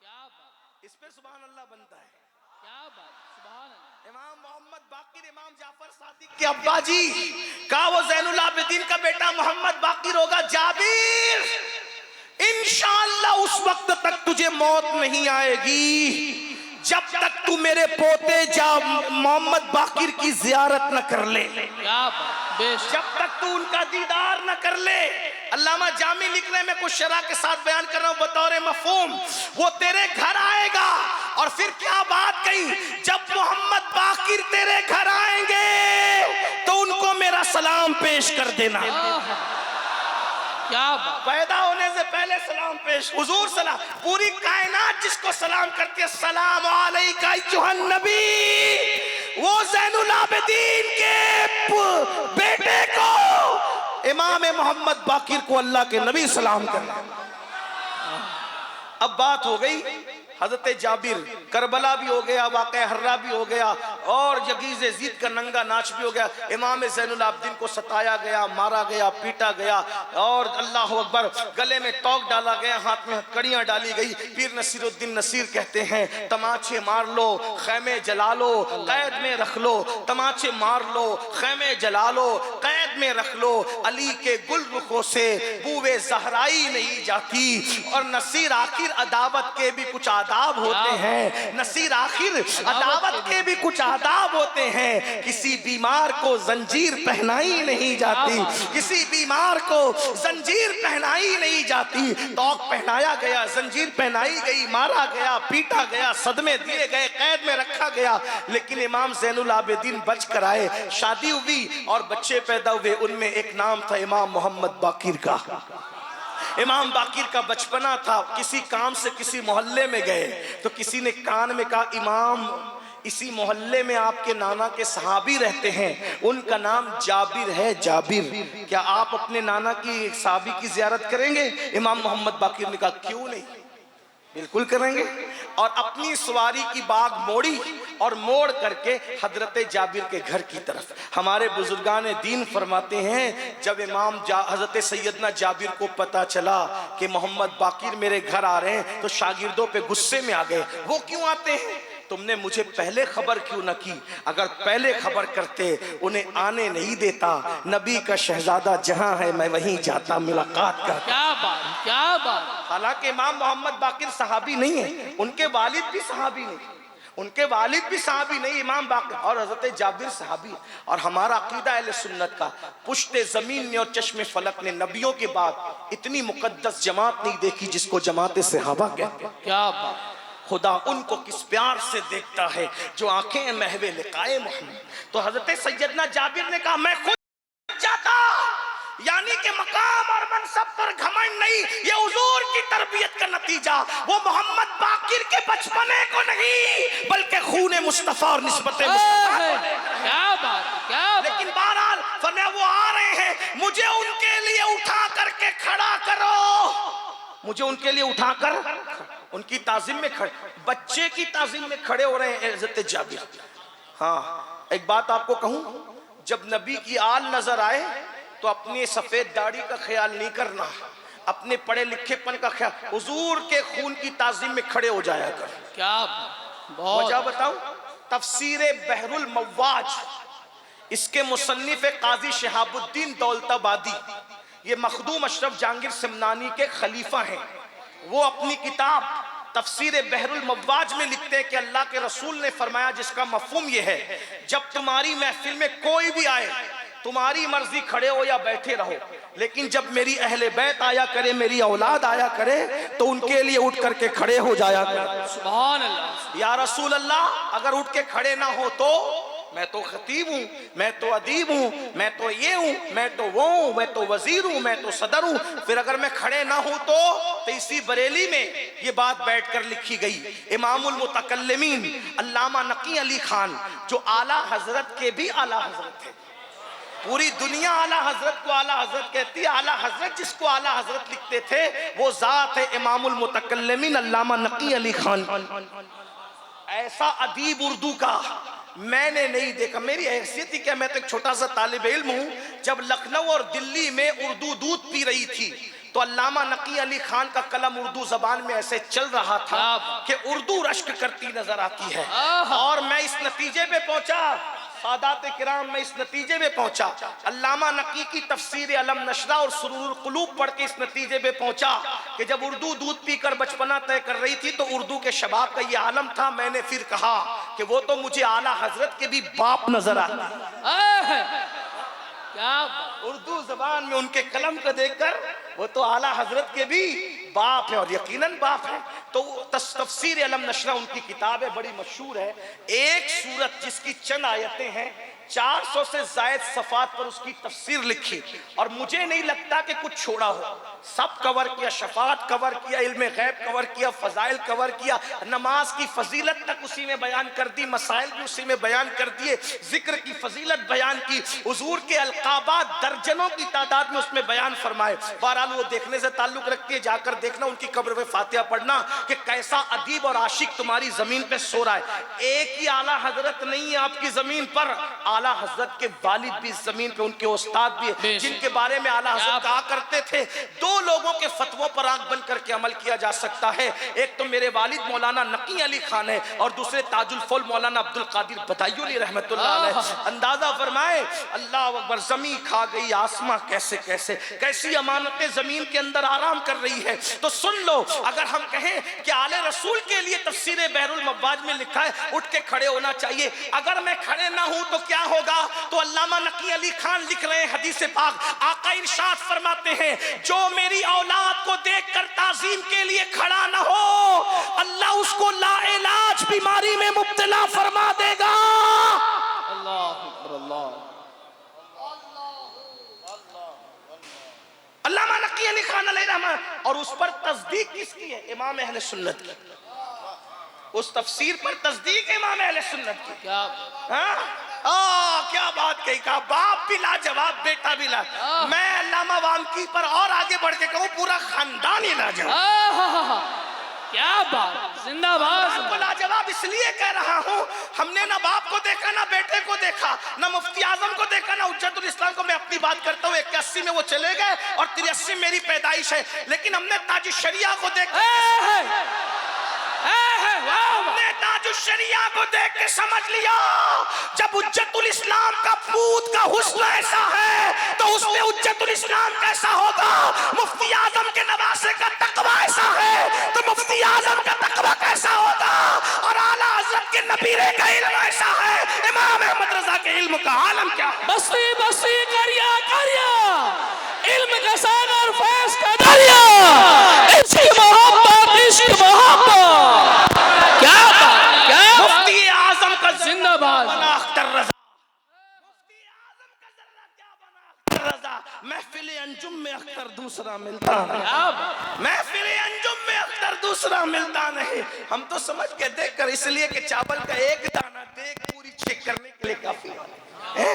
Speaker 2: क्या बात।
Speaker 1: इस पे सुभान अल्लाह बनता है।
Speaker 2: क्या बात। सुभान अल्लाह।
Speaker 1: इमाम मोहम्मद बाकिर, इमाम जाफर सादिक के अब्बा जी का, वो ज़ैनुल आबिदीन का बेटा मोहम्मद बाकिर होगा। जाबिर, इंशाअल्लाह उस वक्त तक तुझे मौत नहीं आएगी जब तक तू मेरे पोते मोहम्मद बाकिर की जियारत न कर ले,
Speaker 2: क्या बात।
Speaker 1: जब तक तू उनका दीदार न कर ले। अल्लामा जामी लिख रहे, मैं कुछ शरा के साथ बयान कर रहा हूं बतौर मफहूम। वो तेरे घर आएगा, और फिर क्या बात कही, जब मोहम्मद बाकिर तेरे घर आएंगे तो उनको मेरा सलाम पेश कर देना।
Speaker 2: क्या बात।
Speaker 1: पैदा होने से पहले सलाम पेश, हुजूर सलाम, पूरी कायनात जिसको सलाम करती है, सलाम अलैका अय्युहन नबी, वो ज़ैनुल आबिदीन के बेटे को, इमाम मोहम्मद बाकिर को अल्लाह के नबी सलाम कर। अब बात हो गई हजरत जाबिर, करबला भी हो गया, वाक़या हर्रा भी हो गया, और यगीज़ ज़ीद का नंगा नाच भी हो गया। इमाम ज़ैनुल आबिदीन को सताया गया, मारा गया, पीटा गया, और अल्लाह अकबर, गले में तौक डाला गया, हाथ में कड़ियाँ डाली गई। पीर नसीरुद्दीन नसीर कहते हैं, तमाचे मार लो, खैमे जला लो, कैद में रख लो, तमाचे मार लो, खैमे जला लो, कैद में रख लो, अली के गुल रुखों से बूवे जहराई नहीं जाती। और नसीर आखिर अदावत के भी कुछ आदाब होते हैं, नसीर आखिर अदावत के भी कुछ आदाब होते हैं। किसी बीमार को जंजीर पहनाई नहीं जाती, किसी बीमार को जंजीर पहनाई नहीं जाती। तौक पहनाया गया, जंजीर पहनाई गई, मारा गया, पीटा गया, सदमे दिए गए, कैद में रखा गया, लेकिन इमाम ज़ैनुल आबिदीन बच कर आए। शादी हुई और बच्चे पैदा हुए, उनमें एक नाम था इमाम मोहम्मद बाकिर का। इमाम बाकिर का बचपना था, किसी काम से किसी मोहल्ले में गए तो किसी ने कान में कहा, इमाम इसी मोहल्ले में आपके नाना के सहाबी रहते हैं, उनका नाम जाबिर है, जाबिर, क्या आप अपने नाना की सहाबी की जियारत करेंगे? इमाम मोहम्मद बाकिर ने कहा, क्यों नहीं, बिल्कुल करेंगे। और अपनी सवारी की बाग मोड़ी और मोड़ करके हजरत जाबिर के घर की तरफ। हमारे बुजुर्गान दीन फरमाते हैं, जब इमाम हजरत सैयदना जाबिर को पता चला कि मोहम्मद बाकिर मेरे घर आ रहे हैं तो शागिर्दों पे गुस्से में आ गए। वो क्यों आते हैं? तुमने मुझे पहले खबर क्यों न की? अगर पहले खबर करते उन्हें आने नहीं देता। नबी का शहजादा जहां है मैं वहीं जाता मुलाकात कर।
Speaker 2: क्या बात, क्या बात।
Speaker 1: हालांकि इमाम मोहम्मद बाकिर सहाबी नहीं है, उनके वालिद भी सहाबी नहीं, उनके वालिद भी सहाबी नहीं, इमाम बाकिर और हजरत जाबिर सहाबी। और हमारा अकीदा अहले सुन्नत का, पुश्ते जमीन ने और चश्मे फलक ने नबियों के बाद इतनी मुकद्दस जमात नहीं देखी जिसको जमात सहाबा कहते हैं।
Speaker 2: क्या बात।
Speaker 1: खुदा उनको किस प्यार से देखता है जो आंखें महवे लिकाए मोहम्मद। तो हजरत सैयदना जाबिर ने कहा, मैं खुद जाता, यानी कि मकाम और मनसब पर घमंड नहीं, ये हुजूर की तरबियत का नतीजा। वो मोहम्मद बाकिर के बचपने को नहीं बल्कि खूने मुस्तफा और निस्बत मुस्तफा को।
Speaker 2: क्या बात, क्या बात।
Speaker 1: लेकिन बहरहाल फरमाया वो आ रहे हैं, मुझे उनके लिए उठा करके खड़ा करो, मुझे उनके लिए उठाकर उनकी ताज़ीम में खड़े, बच्चे की ताज़ीम में खड़े हो रहे हैं हज़रत जाबिर। हाँ, एक बात आपको कहूं, जब नबी की आल नजर आए तो अपनी सफेद दाढ़ी का ख्याल नहीं करना, अपने पढ़े लिखेपन का ख्याल, हुजूर के खून की ताज़ीम में खड़े हो जाया कर।
Speaker 2: क्या बहुत।
Speaker 1: वजह बताऊं, तफसीर बहरुल मव्वाज, इसके मुसन्निफ काजी शहाबुद्दीन दौलताबादी, ये मखदूम अशरफ जहांगीर सिमनानी के खलीफा हैं। वो अपनी किताब तफसीर बहरुल मव्वाज में लिखते हैं कि अल्लाह के रसूल ने फरमाया, जिसका मफहूम ये है, जब तुम्हारी महफिल में कोई भी आए, तुम्हारी मर्जी खड़े हो या बैठे रहो, लेकिन जब मेरी अहले बैत आया करे, मेरी औलाद आया करे, तो उनके लिए उठ करके खड़े हो जाया कर।
Speaker 2: सुभान अल्लाह।
Speaker 1: या रसूल अल्लाह, अगर उठ के खड़े ना हो तो मैं तो खतीब हूँ, मैं तो अदीब हूँ, मैं तो ये हूँ, मैं तो वो हूँ, मैं तो वजीर हूँ, मैं तो सदर हूँ। फिर अगर मैं खड़े ना हूँ तो इसी बरेली में ये बात बैठकर लिखी गई। इमामुल मुतकल्लिमीन अल्लामा नकी अली खान, जो आला हजरत के भी आला हजरत थे, पूरी दुनिया आला हजरत को आला हजरत कहती है, आला हजरत जिसको आला हजरत लिखते थे वो जात है इमामुल मुतकल्लिमीन अल्लामा नकी अली खान। ऐसा अदीब उर्दू का मैंने नहीं देखा। मेरी हैसियत ही क्या, मैं तो एक छोटा सा तालिब इल्म हूँ। जब लखनऊ और दिल्ली में उर्दू दूध पी रही थी तो अल्लामा नकी अली खान का कलम उर्दू जबान में ऐसे चल रहा था कि उर्दू रश्क करती नजर आती है। और मैं इस नतीजे पे पहुंचा, सादात किराम, मैं इस नतीजे में पहुंचा, अल्लामा नकी की तफसीर अलम नशरा और सुरूरुल कुलूब पढ़ के इस नतीजे पे पहुंचा कि जब उर्दू दूध पीकर बचपना तय कर रही थी तो उर्दू के शबाब का ये आलम था। मैंने फिर कहा कि वो तो मुझे आला हजरत के भी बाप नजर आता है।
Speaker 2: क्या
Speaker 1: उर्दू जबान में उनके कलम को देखकर वो तो आला हजरत के भी बाप है, और यकीनन बाप है। तो तफसीर अलम नशरा उनकी किताब है, बड़ी मशहूर है। एक सूरत जिसकी चंद आयतें हैं, 400 से जायद सफात पर उसकी तफसीर लिखी, और मुझे नहीं लगता कि कुछ छोड़ा हो। सब कवर किया, शफात कवर किया, इल्म गैब कवर किया, फजाइल कवर किया, नमाज की फजीलत तक उसी में बयान कर दी, मसाइल भी उसी में बयान कर दिए, जिक्र की फजीलत बयान की, हुजूर के अलकाबात दर्जनों की तादाद में उसमें बयान फरमाए। बहरहाल वो देखने से ताल्लुक रखती है, जाकर देखना, उनकी कब्र में फातिहा पढ़ना कि कैसा अदीब और आशिक तुम्हारी जमीन पे सो रहा है। एक ही आला हजरत नहीं है आपकी जमीन पर, आला हजरत के वालिद भी जमीन पे, उनके उस्ताद भी, जिनके बारे में आला हजरत कहा करते थे दो लोगों के फतवों पर आंख बंद करके अमल किया जा सकता है। एक तो मेरे वालिद मौलाना नकी अली खान है और दूसरे ताजुल फौल मौलाना अब्दुल कादिर बदायूनी रहमतुल्लाह अलैह। अंदाजा फरमाए, अल्लाह अकबर, जमीन खा गई आसमां कैसे कैसे, कैसी अमानतें जमीन के अंदर आराम कर रही है। तो सुन लो, अगर हम कहें कि आले रसूल के लिए तफसीर बहरुल मवाज में लिखा है उठ के खड़े होना चाहिए, अगर मैं खड़े ना हूं तो क्या होगा? तो अल्लामा नकी अली खान लिख रहे हैं हदीस पाक, आका इरशाद फरमाते हैं, जो मेरी औलाद को देखकर ताजीम के लिए खड़ा ना हो, अल्लाह उसको लाइलाज बीमारी में मुब्तला फरमा देगा।
Speaker 2: अल्लाह अकबर, अल्लाह।
Speaker 1: अल्लामा नकी अली खान अलैहिर्रहमत, और उस पर तस्दीक किसकी है? इमाम अहले सुन्नत की। उस तफसीर पर तस्दीक इमाम अहले सुन्नत की।
Speaker 2: क्या
Speaker 1: क्या बात कही, कहा बाप भी लाजवाब, बेटा भी लाजवाब। मैं अल्लामा वामकी पर और आगे बढ़ के कहूं पूरा खानदान ही लाजवाब।
Speaker 2: क्या बात, जिंदाबाद।
Speaker 1: आपको लाजवाब इसलिए कह रहा हूं, हमने ना बाप को देखा ना बेटे को देखा, ना मुफ्ती आजम को देखा ना हुज्जतुल इस्लाम को। मैं अपनी बात करता हूं, 81 में वो चले गए और 83 मेरी पैदाइश है, लेकिन हमने ताज शरिया को देखा, हमने ताजुल शरिया को देख के समझ लिया, जब हुज्जतुल इस्लाम का पूत का हुस्न ऐसा है तो उसमें हुज्जतुल इस्लाम कैसा होगा? मुफ्ती आजम के नवासे का तकवा ऐसा है तो मुफ्ती आजम का तकवा कैसा होगा? और आला हज़रत के नबीरे का इल्म ऐसा है, इमाम अहमद रजा के इल्म का आलम क्या है?
Speaker 2: बस्ती बस्ती करिया करिया, इल्म का सागर फैज़ का दरिया, इश्क मोहब्बत, इश्क मोहब्बत। क्या बात, क्या
Speaker 1: मुफ्ती आजम का
Speaker 2: जिंदाबाद।
Speaker 1: अख्तर रजा, मुफ्ती आजम का जर्रा क्या बना अख्तर रजा। महफिल अंजुम में अख्तर दूसरा मिलता नहीं, महफिल अंजुम में अख्तर दूसरा मिलता नहीं। हम तो समझ के देख कर, इसलिए कि चावल का एक दाना देख पूरी चेक करने के लिए काफी है।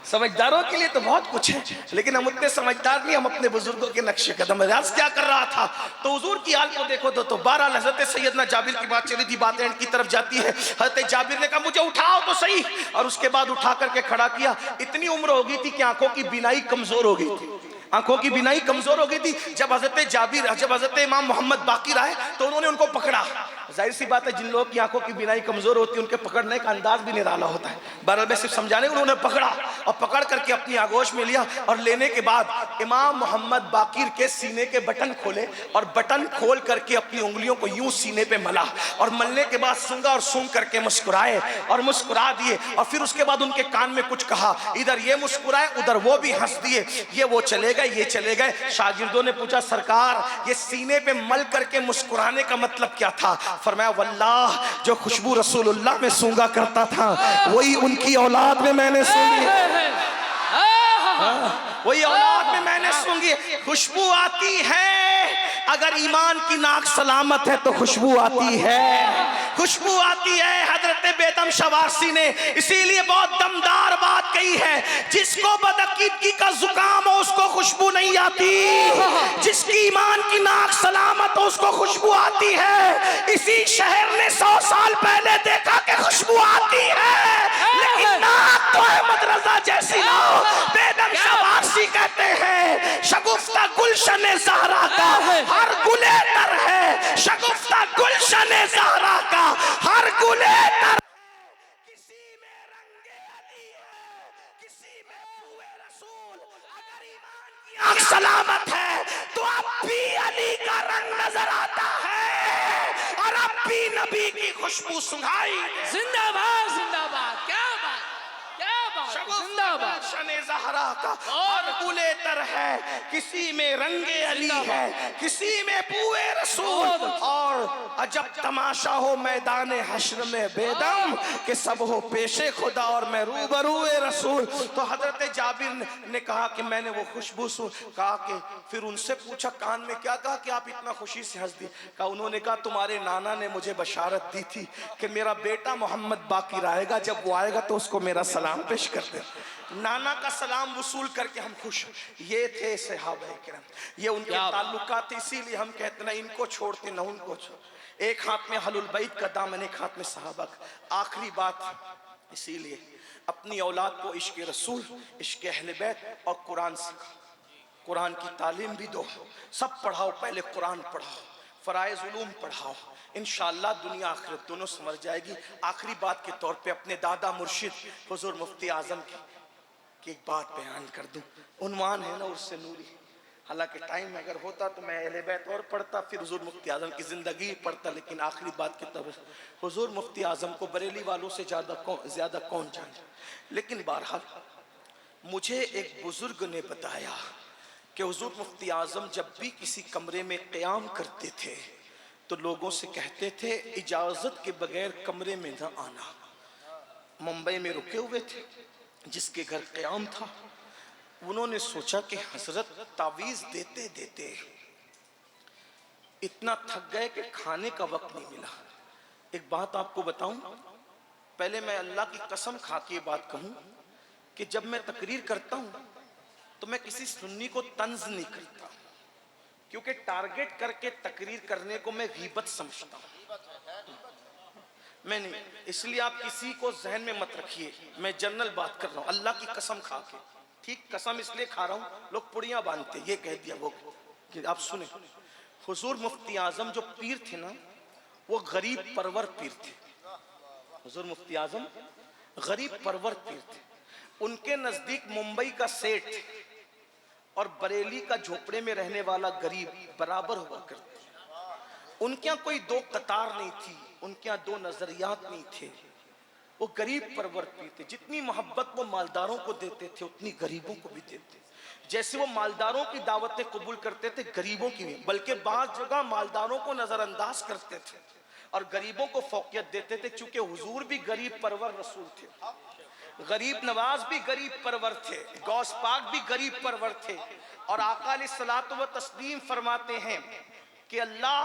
Speaker 1: समझदारों के लिए तो बहुत कुछ है, लेकिन हम उतने समझदार नहीं। हम अपने बुजुर्गों के नक्शे कदम। राज क्या कर रहा था तो हुजूर की हाल को देखो तो 12 हजरत सैयदना जाबिर की बात चली थी, बात एंड की तरफ जाती है। हजरत जाबिर ने कहा मुझे उठाओ तो सही, और उसके बाद उठा करके खड़ा किया। इतनी उम्र हो गई थी कि आंखों की बिनाई कमजोर हो गई थी, आंखों की बिनाई कमजोर हो गई थी। जब हजरत इमाम मोहम्मद बाकिर आए तो उन्होंने उनको पकड़ा। जाहिर सी बात है, जिन लोगों की आंखों की बिनाई कमजोर होती है उनके पकड़ने का अंदाज भी निराला होता है। बहरहाल मैं सिर्फ समझाने, उन्होंने पकड़ा और पकड़ करके अपनी आगोश में लिया, और लेने के बाद इमाम मोहम्मद बाकिर के सीने के बटन खोले और बटन खोल करके अपनी उंगलियों को यूं सीने पे मला, और मलने के बाद सूंघा और सूंघ करके मुस्कुराए और मुस्कुरा दिए। और फिर उसके बाद उनके कान में कुछ कहा, इधर ये मुस्कुराए उधर वो भी हंस दिए। ये वो चले गए, ये चले गए। शागिर्दों ने पूछा सरकार ये सीने पे मल करके मुस्कुराने का मतलब क्या था? फरमाया वल्लाह जो खुशबू रसूलुल्लाह में सूंघा करता था वही उनकी औलाद में मैंने सूंघी, वही औलाद में मैंने सूंघी। खुशबू आती है अगर ईमान की नाक सलामत है तो खुशबू आती है, खुशबू आती है। हजरत बेदम शवारसी ने इसीलिए बहुत दमदार बात कही है, जिसको बदअकीदगी का जुकाम हो उसको खुशबू नहीं आती, जिसकी ईमान की नाक सलामत हो उसको खुशबू आती है। इसी शहर ने 100 साल पहले देखा कि खुशबू आती है, लेकिन नाक तो अहमद रजा जैसी ना हो। बेदम शवारसी कहते हैं शगुफ्ता गुलशन ज़हरा का हर गुले तर है, शगुफ्ता गुलशन ज़हरा का हर गुले तर, किसी में रंगे अली है, किसी में हुए रसूल। अगर ईमान की आंख सलामत है तो अब भी अली का रंग नजर आता है और अब भी नबी की खुशबू सुंघाई।
Speaker 2: जिंदाबाद जिंदाबाद। क्या बात, क्या बात, जिंदाबाद।
Speaker 1: शने ज़हरा का हर गुले तर है, किसी में रंगे अली है, किसी में पूए रसूल। और अजब तमाशा हो मैदान हश्र में बेदम कि सब हो पेशे खुदा और मैं रूबरूए रसूल। तो हजरत जाबिर ने कहा कि मैंने वो खुशबू कहा कि फिर उनसे पूछा कान में क्या कहा कि आप इतना खुशी से हंस दी? कहा उन्होंने कहा तुम्हारे नाना ने मुझे बशारत दी थी कि मेरा बेटा मोहम्मद बाकिर आएगा, जब वो आएगा तो उसको मेरा सलाम पेश कर दे। नाना का सलाम वसूल करके हम खुश। ये थे सहाबा किराम, ये उनके ताल्लुकात, इसीलिए हम कहते ना इनको छोड़ते ना उनको छोड़। एक हाथ में अहलुल बैत का दामन, एक हाथ में सहाबा का। आखिरी बात इसीलिए अपनी औलाद को इश्क रसूल, इश्क अहले बैत और कुरान सिखाओ, कुरान की तालीम भी दो, सब पढ़ाओ, पहले कुरान पढ़ाओ, फराइज उलूम पढ़ाओ, इंशाअल्लाह दुनिया आखिरत दोनों समझ जाएगी। आखिरी बात के तौर पे अपने दादा मुर्शिद हुजूर मुफ्ती आजम की एक बात बयान कर दूं, उन्वान है ना उससे नूरी, हालांकि टाइम अगर होता तो मैं अहले बैत और पढ़ता, फिर हुजूर मुफ्ती आजम की जिंदगी पढ़ता, लेकिन आखिरी बात की तरफ हुजूर मुफ्ती आजम को बरेली वालों से ज्यादा कौन जाने। लेकिन बहरहाल मुझे एक बुजुर्ग ने बताया कि हुजूर मुफ्ती आजम जब भी किसी कमरे में क़याम करते थे तो लोगों से कहते थे इजाजत के बगैर कमरे में न आना। मुंबई में रुके हुए थे, जिसके घर क़याम था, उन्होंने सोचा कि हजरत तावीज़ देते देते इतना थक गए कि खाने का वक्त नहीं मिला। एक बात आपको बताऊं, पहले मैं अल्लाह की कसम खा के बात कहूं कि जब मैं तकरीर करता हूं तो मैं किसी सुन्नी को तंज नहीं करता, क्योंकि टारगेट करके तकरीर करने को मैं गीबत समझता हूं। मैं नहीं, इसलिए आप किसी को जहन में मत रखिए, मैं जनरल बात कर रहा हूं अल्लाह की कसम खा के। ठीक, कसम इसलिए खा रहा हूं, लोग पुड़ियां बांधते, ये कह दिया वो कि आप सुने, हुजूर मुफ्ती आजम जो पीर थे ना, वो गरीब परवर पीर थे। हुजूर मुफ्ती आजम गरीब परवर पीर थे। उनके नजदीक मुंबई का सेठ और बरेली का झोपड़े में रहने वाला गरीब बराबर हुआ करते। उनके यहाँ कोई दो कतार नहीं थी, उनके यहाँ दो नजरियात नहीं थे। वो गरीब परवर पीर थे। जितनी मोहब्बत वो मालदारों को देते थे उतनी गरीबों को भी देते। जैसे वो मालदारों की दावतें कबूल करते थे, गरीबों की भी, बल्कि बाज़ जगह मालदारों को नजरअंदाज करते थे और गरीबों को फौकियत देते थे, चूंकि हुजूर भी गरीब परवर रसूल थे, गरीब नवाज भी गरीब परवर थे, गौस पाक भी गरीब परवर थे। और आका अलैहिस्सलातु व तस्लीम फरमाते हैं कि अल्लाह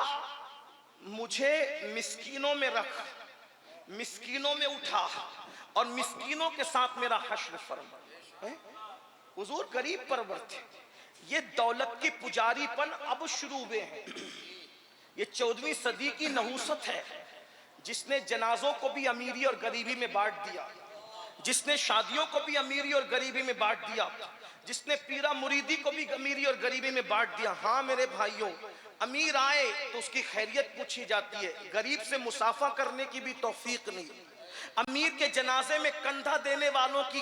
Speaker 1: मुझे मिस्कीनों में रख, मिस्कीनों में उठा और मिस्कीनों के साथ मेरा हश्र फरमा। हुजूर गरीब परवर थे। ये दौलत की पुजारीपन अब शुरू हुए हैं। ये 14वीं सदी की नहूसत है, जिसने जनाजों को भी अमीरी और गरीबी में बांट दिया, जिसने शादियों को भी अमीरी और गरीबी में बांट दिया, जिसने पीरा मुरीदी को भी अमीरी और गरीबी में बांट दिया। हाँ मेरे भाइयों, अमीर आए तो उसकी खैरियत पूछी जाती है, गरीब से मुसाफा करने की भी तौफीक नहीं। अमीर के जनाजे में कंधा देने वालों की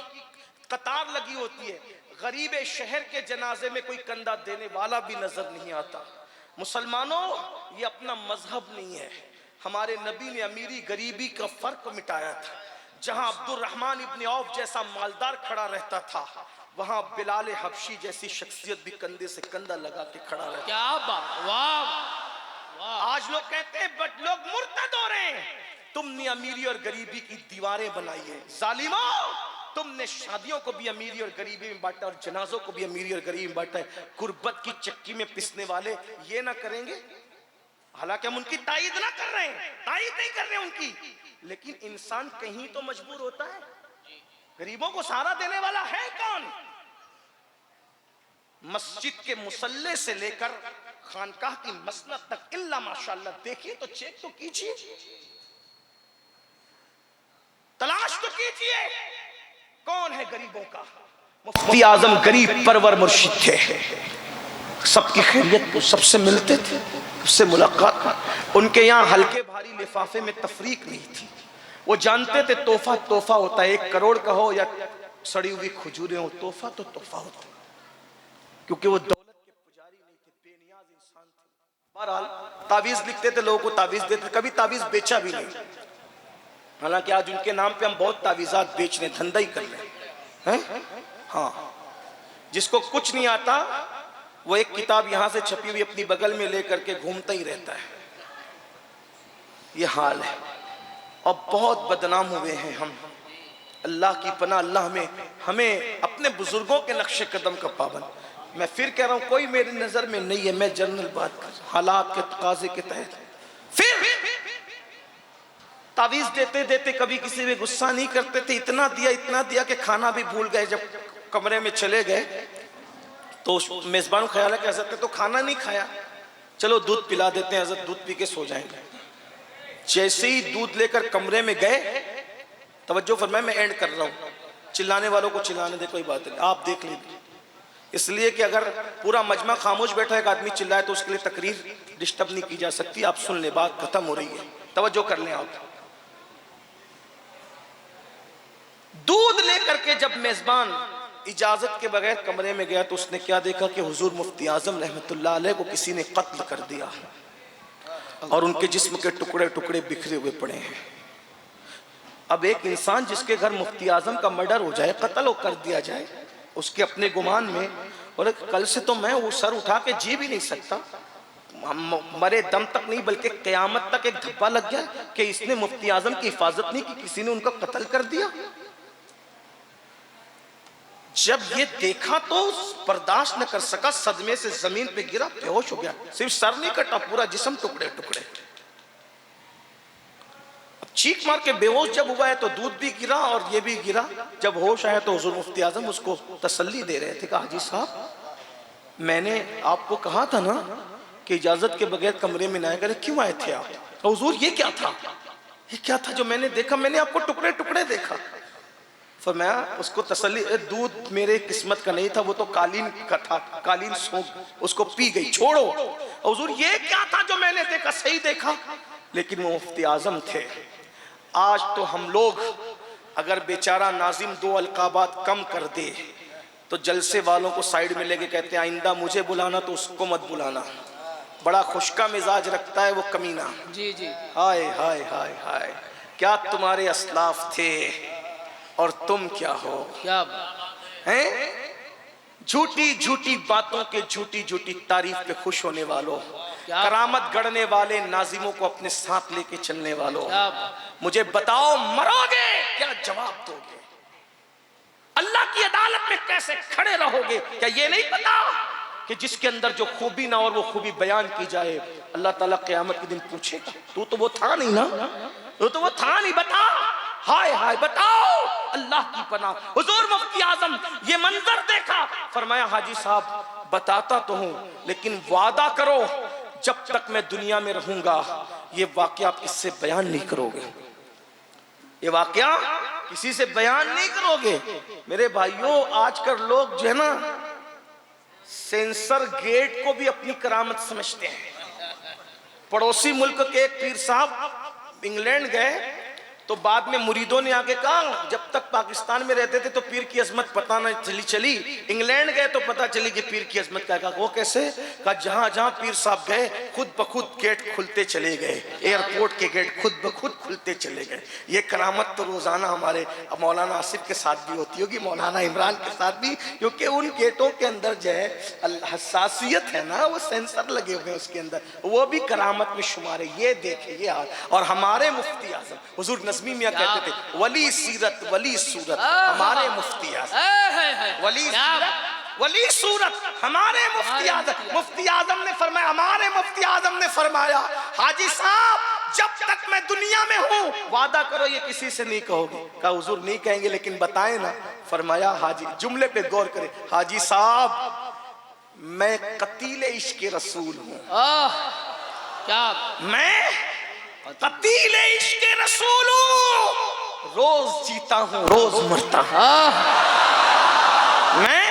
Speaker 1: कतार लगी होती है, गरीब शहर के जनाजे में कोई कंधा देने वाला भी नजर नहीं आता। मुसलमानों, ये अपना मजहब नहीं है। हमारे नबी ने अमीरी गरीबी का फर्क मिटाया था। जहां अब्दुर्रहमान इब्न औफ जैसा मालदार खड़ा रहता था, वहां बिलाल हबशी जैसी शख्सियत भी कंधे से कंधा लगा के खड़ा रहता।
Speaker 2: क्या बात, वाह।
Speaker 1: आज लोग कहते हैं बट लोग मुर्तद हो रहे हैं। तुमने अमीरी और गरीबी की दीवारें बनाई है जालिमों। तुमने शादियों को भी अमीरी और गरीबी में बांटा और जनाजों को भी अमीरी और गरीबी में बांटा है। गुर्बत की चक्की में पिसने वाले ये ना करेंगे, हालांकि हम उनकी तायीद ना कर रहे हैं, तायीद नहीं कर रहे हैं उनकी, लेकिन इंसान कहीं तो मजबूर होता है। गरीबों को सहारा देने वाला है कौन? मस्जिद के मुसल्ले से लेकर खानकाह की मसनद तक, इल्ला माशाअल्लाह। देखिए तो, चेक तो कीजिए, तलाश तो कीजिए, कौन है गरीबों का? मुफ्ती आजम गरीब परवर मुर्शिद थे। सबकी खैरियत को सबसे मिलते थे, उससे मुलाकात। उनके यहाँ हल्के भारी लिफाफे में तफरीक नहीं थी। वो जानते थे तोहफा तोहफा होता है, 1 करोड़ का हो या सड़ी हुई खजूरें हो, तोहफा तो तोहफा होता। क्योंकि वो दौलत के पुजारी नहीं थे, बेनियाज इंसान थे। बहरहाल तावीज लिखते थे, लोगों को तावीज देते, कभी तावीज बेचा भी नहीं। हालांकि आज उनके नाम पे हम बहुत तावीजात बेच रहे, धंधा ही कर रहे हैं। हाँ, जिसको कुछ नहीं आता वो एक किताब यहां से छपी हुई अपनी बगल में लेकर के घूमता ही रहता है। ये हाल है और बहुत बदनाम हुए हैं हम। अल्लाह की पनाह, अल्लाह हमें अपने बुजुर्गों के नक्शे कदम का पाबंद। मैं फिर कह रहा हूं, कोई मेरी नजर में नहीं है, मैं जनरल बात कर रहा हूं, हालात के तकाजे के तहत। फिर तावीज देते देते कभी किसी में गुस्सा नहीं करते थे। इतना दिया कि खाना भी भूल गए। जब कमरे में चले गए तो मेजबान को ख्याल है कि हज़रत ने तो खाना नहीं खाया, चलो दूध पिला देते हैं, हज़रत दूध पी के सो जाएंगे। जैसे ही दूध लेकर कमरे में गए तवज्जो फरमाए, मैं एंड कर रहा हूँ। चिल्लाने वालों को चिल्लाने दे, कोई बात नहीं, आप देख लीजिए। इसलिए कि अगर पूरा मजमा खामोश बैठा एक आदमी चिल्लाए तो उसके लिए तकरीर डिस्टर्ब नहीं की जा सकती। आप सुन ले, बात खत्म हो रही है, तवज्जो कर लें आप। दूध लेकर के जब मेजबान इजाजत के बगैर कमरे में गया तो उसने क्या देखा कि हुजूर मुफ्ती आजम रहमतुल्लाह अलैह को किसी ने कत्ल कर दिया और उनके जिस्म के टुकड़े टुकड़े बिखरे हुए पड़े हैं। अब एक इंसान जिसके घर मुफ्ती आजम का मर्डर हो जाए, कत्ल कर दिया जाए, उसके अपने गुमान में, और कल से तो मैं वो सर उठा के जी भी नहीं सकता, मरे दम तक नहीं बल्कि क़यामत तक एक धब्बा लग गया कि इसने मुफ्ती आजम की हिफाजत नहीं की, किसी ने उनका कत्ल कर दिया। जब ये देखा तो बर्दाश्त न कर सका, सदमे से जमीन पे गिरा, बेहोश हो गया। सिर्फ सर नहीं कटा, पूरा जिस्म टुकड़े टुकड़े। चीख मार के बेहोश जब हुआ है तो दूध भी गिरा और ये भी गिरा। जब होश आया तो हुजूर मुफ्ती आजम उसको तसल्ली दे रहे थे, कहा हाजी साहब मैंने आपको कहा था ना कि इजाजत के बगैर कमरे में ना आए, क्यों आए थे आप? तो हुजूर ये क्या था, ये क्या था जो मैंने देखा? मैंने आपको टुकड़े टुकड़े देखा। फरमाया उसको तसल्ली, दूध मेरे किस्मत का नहीं था, वो तो कालीन का था, कालीन सोख उसको पी गई, छोड़ो। हुजूर ये क्या था जो मैंने देखा? सही देखा, लेकिन वो मुफ्ती आजम थे। आज तो हम लोग अगर बेचारा नाजिम दो अलकाबात कम कर दे तो जलसे वालों को साइड में लेके कहते हैं आइंदा मुझे बुलाना तो उसको मत बुलाना, बड़ा खुशका मिजाज रखता है वो कमीना।
Speaker 2: जी जी।
Speaker 1: हाय हाय हाय हाय, क्या तुम्हारे असलाफ थे और तुम क्या हो?
Speaker 2: क्या
Speaker 1: हैं? झूठी झूठी बातों के झूठी झूठी तारीफ पे खुश होने वालों, करामत गढ़ने वाले नाजिमों को अपने साथ लेके चलने वालों, मुझे बताओ मरोगे क्या जवाब दोगे? अल्लाह की अदालत में कैसे खड़े रहोगे? क्या ये नहीं पता कि जिसके अंदर जो खूबी ना और वो खूबी बयान की जाए, अल्लाह ताला क़यामत के दिन पूछेगा तू तो वो था नहीं ना, तू तो वो था नहीं, बता। हाय हाय, बताओ अल्लाह की पनाह। हुजूर मुफ्ती आजम ये मंजर देखा, फरमाया हाजी साहब बताता तो हूँ, लेकिन वादा करो जब तक मैं दुनिया में रहूंगा ये वाकया आप किससे बयान नहीं करोगे, ये वाकया किसी से बयान नहीं करोगे। मेरे भाइयों आजकल लोग जो है ना सेंसर गेट को भी अपनी करामत समझते हैं। पड़ोसी मुल्क के एक पीर साहब इंग्लैंड गए तो बाद में मुरीदों ने आके कहा जब तक पाकिस्तान में रहते थे तो पीर की अजमत पता नहीं चली, इंग्लैंड गए तो पता चली कि पीर की अजमत क्या। कहा वो कैसे? कहा जहां जहां पीर साहब गए खुद ब खुद गेट खुलते चले गए, एयरपोर्ट के गेट खुद ब खुद खुलते चले गए। ये करामत तो रोजाना हमारे मौलाना आसिफ के साथ भी होती होगी, मौलाना इमरान के साथ भी, क्योंकि उन गेटों के अंदर जो है हसासियत है ना, वो सेंसर लगे हुए हैं उसके अंदर, वो भी करामत में शुमार है। ये देखे ये हाल। और हमारे मुफ्ती आजम हुजूर नज़मी मियां कहते थे वली सीरत वली सूरत हमारे मुफ्ती आजम, वली सीरत वली सूरत हमारे मुफ्ती आजम। मुफ्ती आजम ने फरमाया, हमारे मुफ्ती आजम ने फरमाया हाजी साहब जब तक मैं दुनिया में हूँ वादा करो ये किसी से नहीं कहोगे। कहा हुजूर नहीं कहेंगे लेकिन बताएं ना। फरमाया हाजी, जुमले पे गौर करें, हाजी साहब मैं कतील इश्क रसूल हूँ।
Speaker 2: क्या?
Speaker 1: मैं कतील इश्क रसूल हूँ, रोज जीता हूँ रोज मरता हूँ। मैं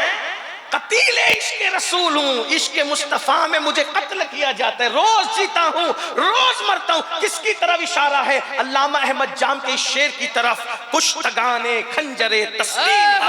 Speaker 1: कतील इश्क रसूल हूँ, इश्क मुस्तफा में मुझे कत्ल किया जाता है, रोज जीता हूँ रोज मरता हूँ। किसकी तरफ इशारा है? अल्लामा अहमद जाम के शेर की तरफ, पुश्तगाने खंजरे तस्लीम,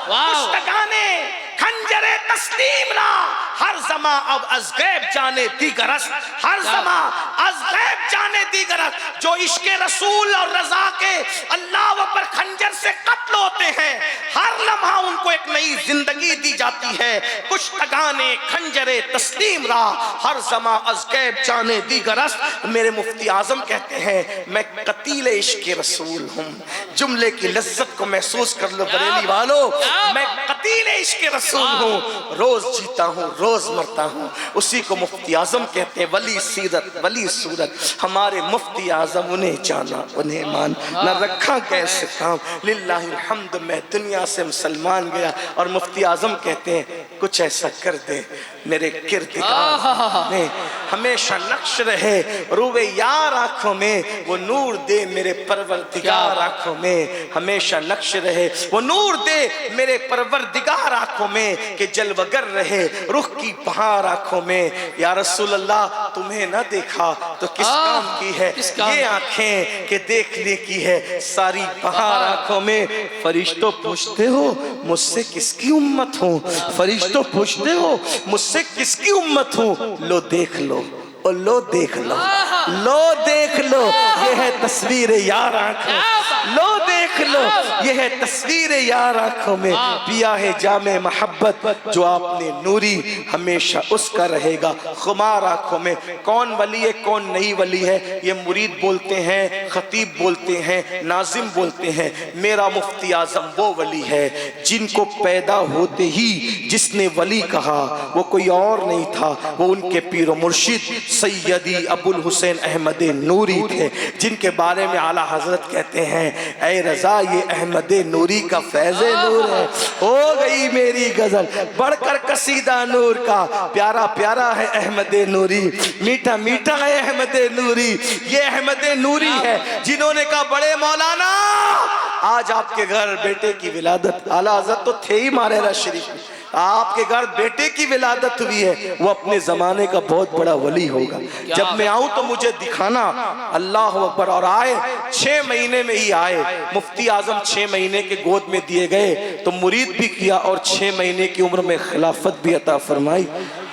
Speaker 1: पुश्तगाने खंजरे तस्लीम ना हर जमा अब अज़गैब जाने दीगरस, हर जमा अज़गैब जाने दीगरस। जो इश्क रसूल और रजा के अल्लाह पर खंजर से कत्ल होते हैं हर लम्हा उनको एक नई जिंदगी दी जाती है। पुश्तगाने खंजरे तस्लीम रा हर जमा अज़गैब जाने दीगरस। मेरे मुफ्ती आजम कहते हैं मैं कतील इश्क रसूल हूँ। जुमले की लज्जत को महसूस कर लो बरेली वालों, मैं कतील इश्क रसूल हूँ, रोज जीता हूँ रोज मरता हूँ। उसी को मुफ्ती आजम कहते हैं, वली सीरत वली सूरत। हमारे मुफ्ती आजम, उन्हें जाना उन्हें मान, न रखा कैसे काम। लिल्लाहिल हम्द, मैं दुनिया से मुसलमान गया। और मुफ्ती आजम कहते हैं, कुछ ऐसा कर दे मेरे किरदार में हमेशा नक्श रहे, रूबे यार आंखों में वो नूर दे मेरे परवरदिगार आंखों में, हमेशा नक्श रहे वो नूर दे मेरे परवरदिगार आंखों में, कि जलवगर रहे रुख की बहार आंखों में। या रसूल अल्लाह, तुम्हें ना देखा तो किस काम की है ये आंखें, कि देखने की है सारी बहार आंखों में। फरिश्तों पूछते हो मुझसे किसकी उम्मत हूँ, फरिश्तों पूछते हो मुझसे किसकी उम्मत हूँ। लो देख लो, ओ लो देख लो, लो देख लो, ये है तस्वीर यार आंखों, लो देख लो, ये है तस्वीर यार आंखों में। पिया है जामे मोहब्बत जो आपने नूरी, हमेशा उसका रहेगा खुमार आंखों में। कौन वली है कौन नहीं वली है, ये मुरीद बोलते हैं, खतीब बोलते हैं, नाजिम बोलते हैं। मेरा मुफ्ती आजम वो वली है जिनको पैदा होते ही जिसने वली कहा वो कोई और नहीं था, वो उनके पीर व मुर्शिद सैयदी अबुल हुसैन अहमद नूरी थे, जिनके बारे में आला हजरत कहते हैं, ऐ रजा ये अहमद नूरी का फैज़े नूर है। हो गई मेरी गजल बढ़कर कसीदा नूर का, प्यारा प्यारा है अहमद नूरी, मीठा मीठा है अहमद नूरी। ये अहमद नूरी है जिन्होंने कहा, बड़े मौलाना आज आपके घर बेटे की विलादत, आला हजरत तो थे ही मारेरा शरीफ में, आपके घर बेटे की विलादत हुई है, वो अपने जमाने का बहुत बड़ा वली होगा। जब मैं आऊं तो मुझे दिखाना। अल्लाह अकबर। और आए 6 महीने में ही आए, मुफ्ती आजम 6 महीने के गोद में दिए गए तो मुरीद भी किया, और 6 महीने की उम्र में खिलाफत भी अता फरमाई।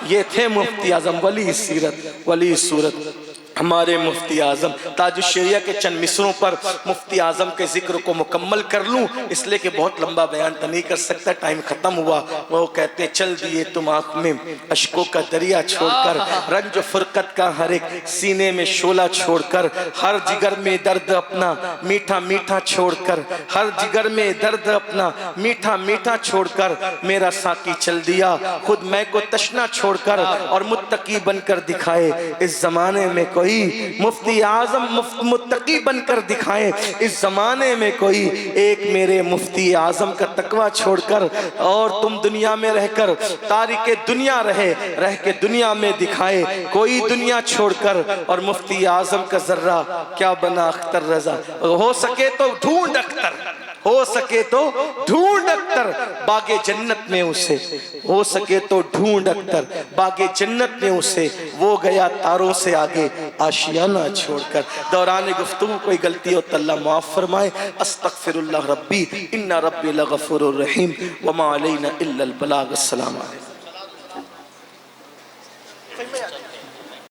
Speaker 1: ये थे मुफ्ती आजम, वली सीरत वली सूरत हमारे मुफ्ती आजम। ताजुश्शरिया के चंद मिसरों पर मुफ्ती आजम के जिक्र को मुकम्मल कर लूँ, इसलिए कि बहुत लंबा बयान तो नहीं कर सकता, टाइम खत्म हुआ। वो कहते चल दिए तुम आँख में अश्कों का दरिया छोड़कर, रंज फुरकत का हर एक सीने में शोला छोड़कर, हर जिगर में दर्द अपना मीठा मीठा छोड़कर, हर जिगर में दर्द अपना मीठा मीठा छोड़कर, मेरा साकी चल दिया खुद मैं को तशना छोड़कर, और मुत्तकी बनकर दिखाए इस जमाने में कोई, मुफ्ती आजम मुत्तकी बनकर दिखाए इस जमाने में कोई, एक मेरे मुफ्ती आजम का तकवा छोड़कर, और तुम दुनिया में रहकर तारिके दुनिया रह के दुनिया में दिखाए कोई दुनिया छोड़कर, और मुफ्ती आजम का जर्रा क्या बना अख्तर रजा। हो सके तो ढूंढ अख्तर, हो सके तो ढूंढ अख्तर बागे जन्नत में उसे, हो सके तो ढूंढ अख्तर बागे जन्नत में उसे, वो गया तारों से आगे आशियाना छोड़कर। दौरान गुफ्तगू कोई गलती हो तो अल्लाह माफ फरमाए। अस्तगफिरुल्लाह रब्बी इन्ना रब्बी लगफूरुर रहीम वमा अलैना इल्लल बलाग। अस्सलाम वालेकुम।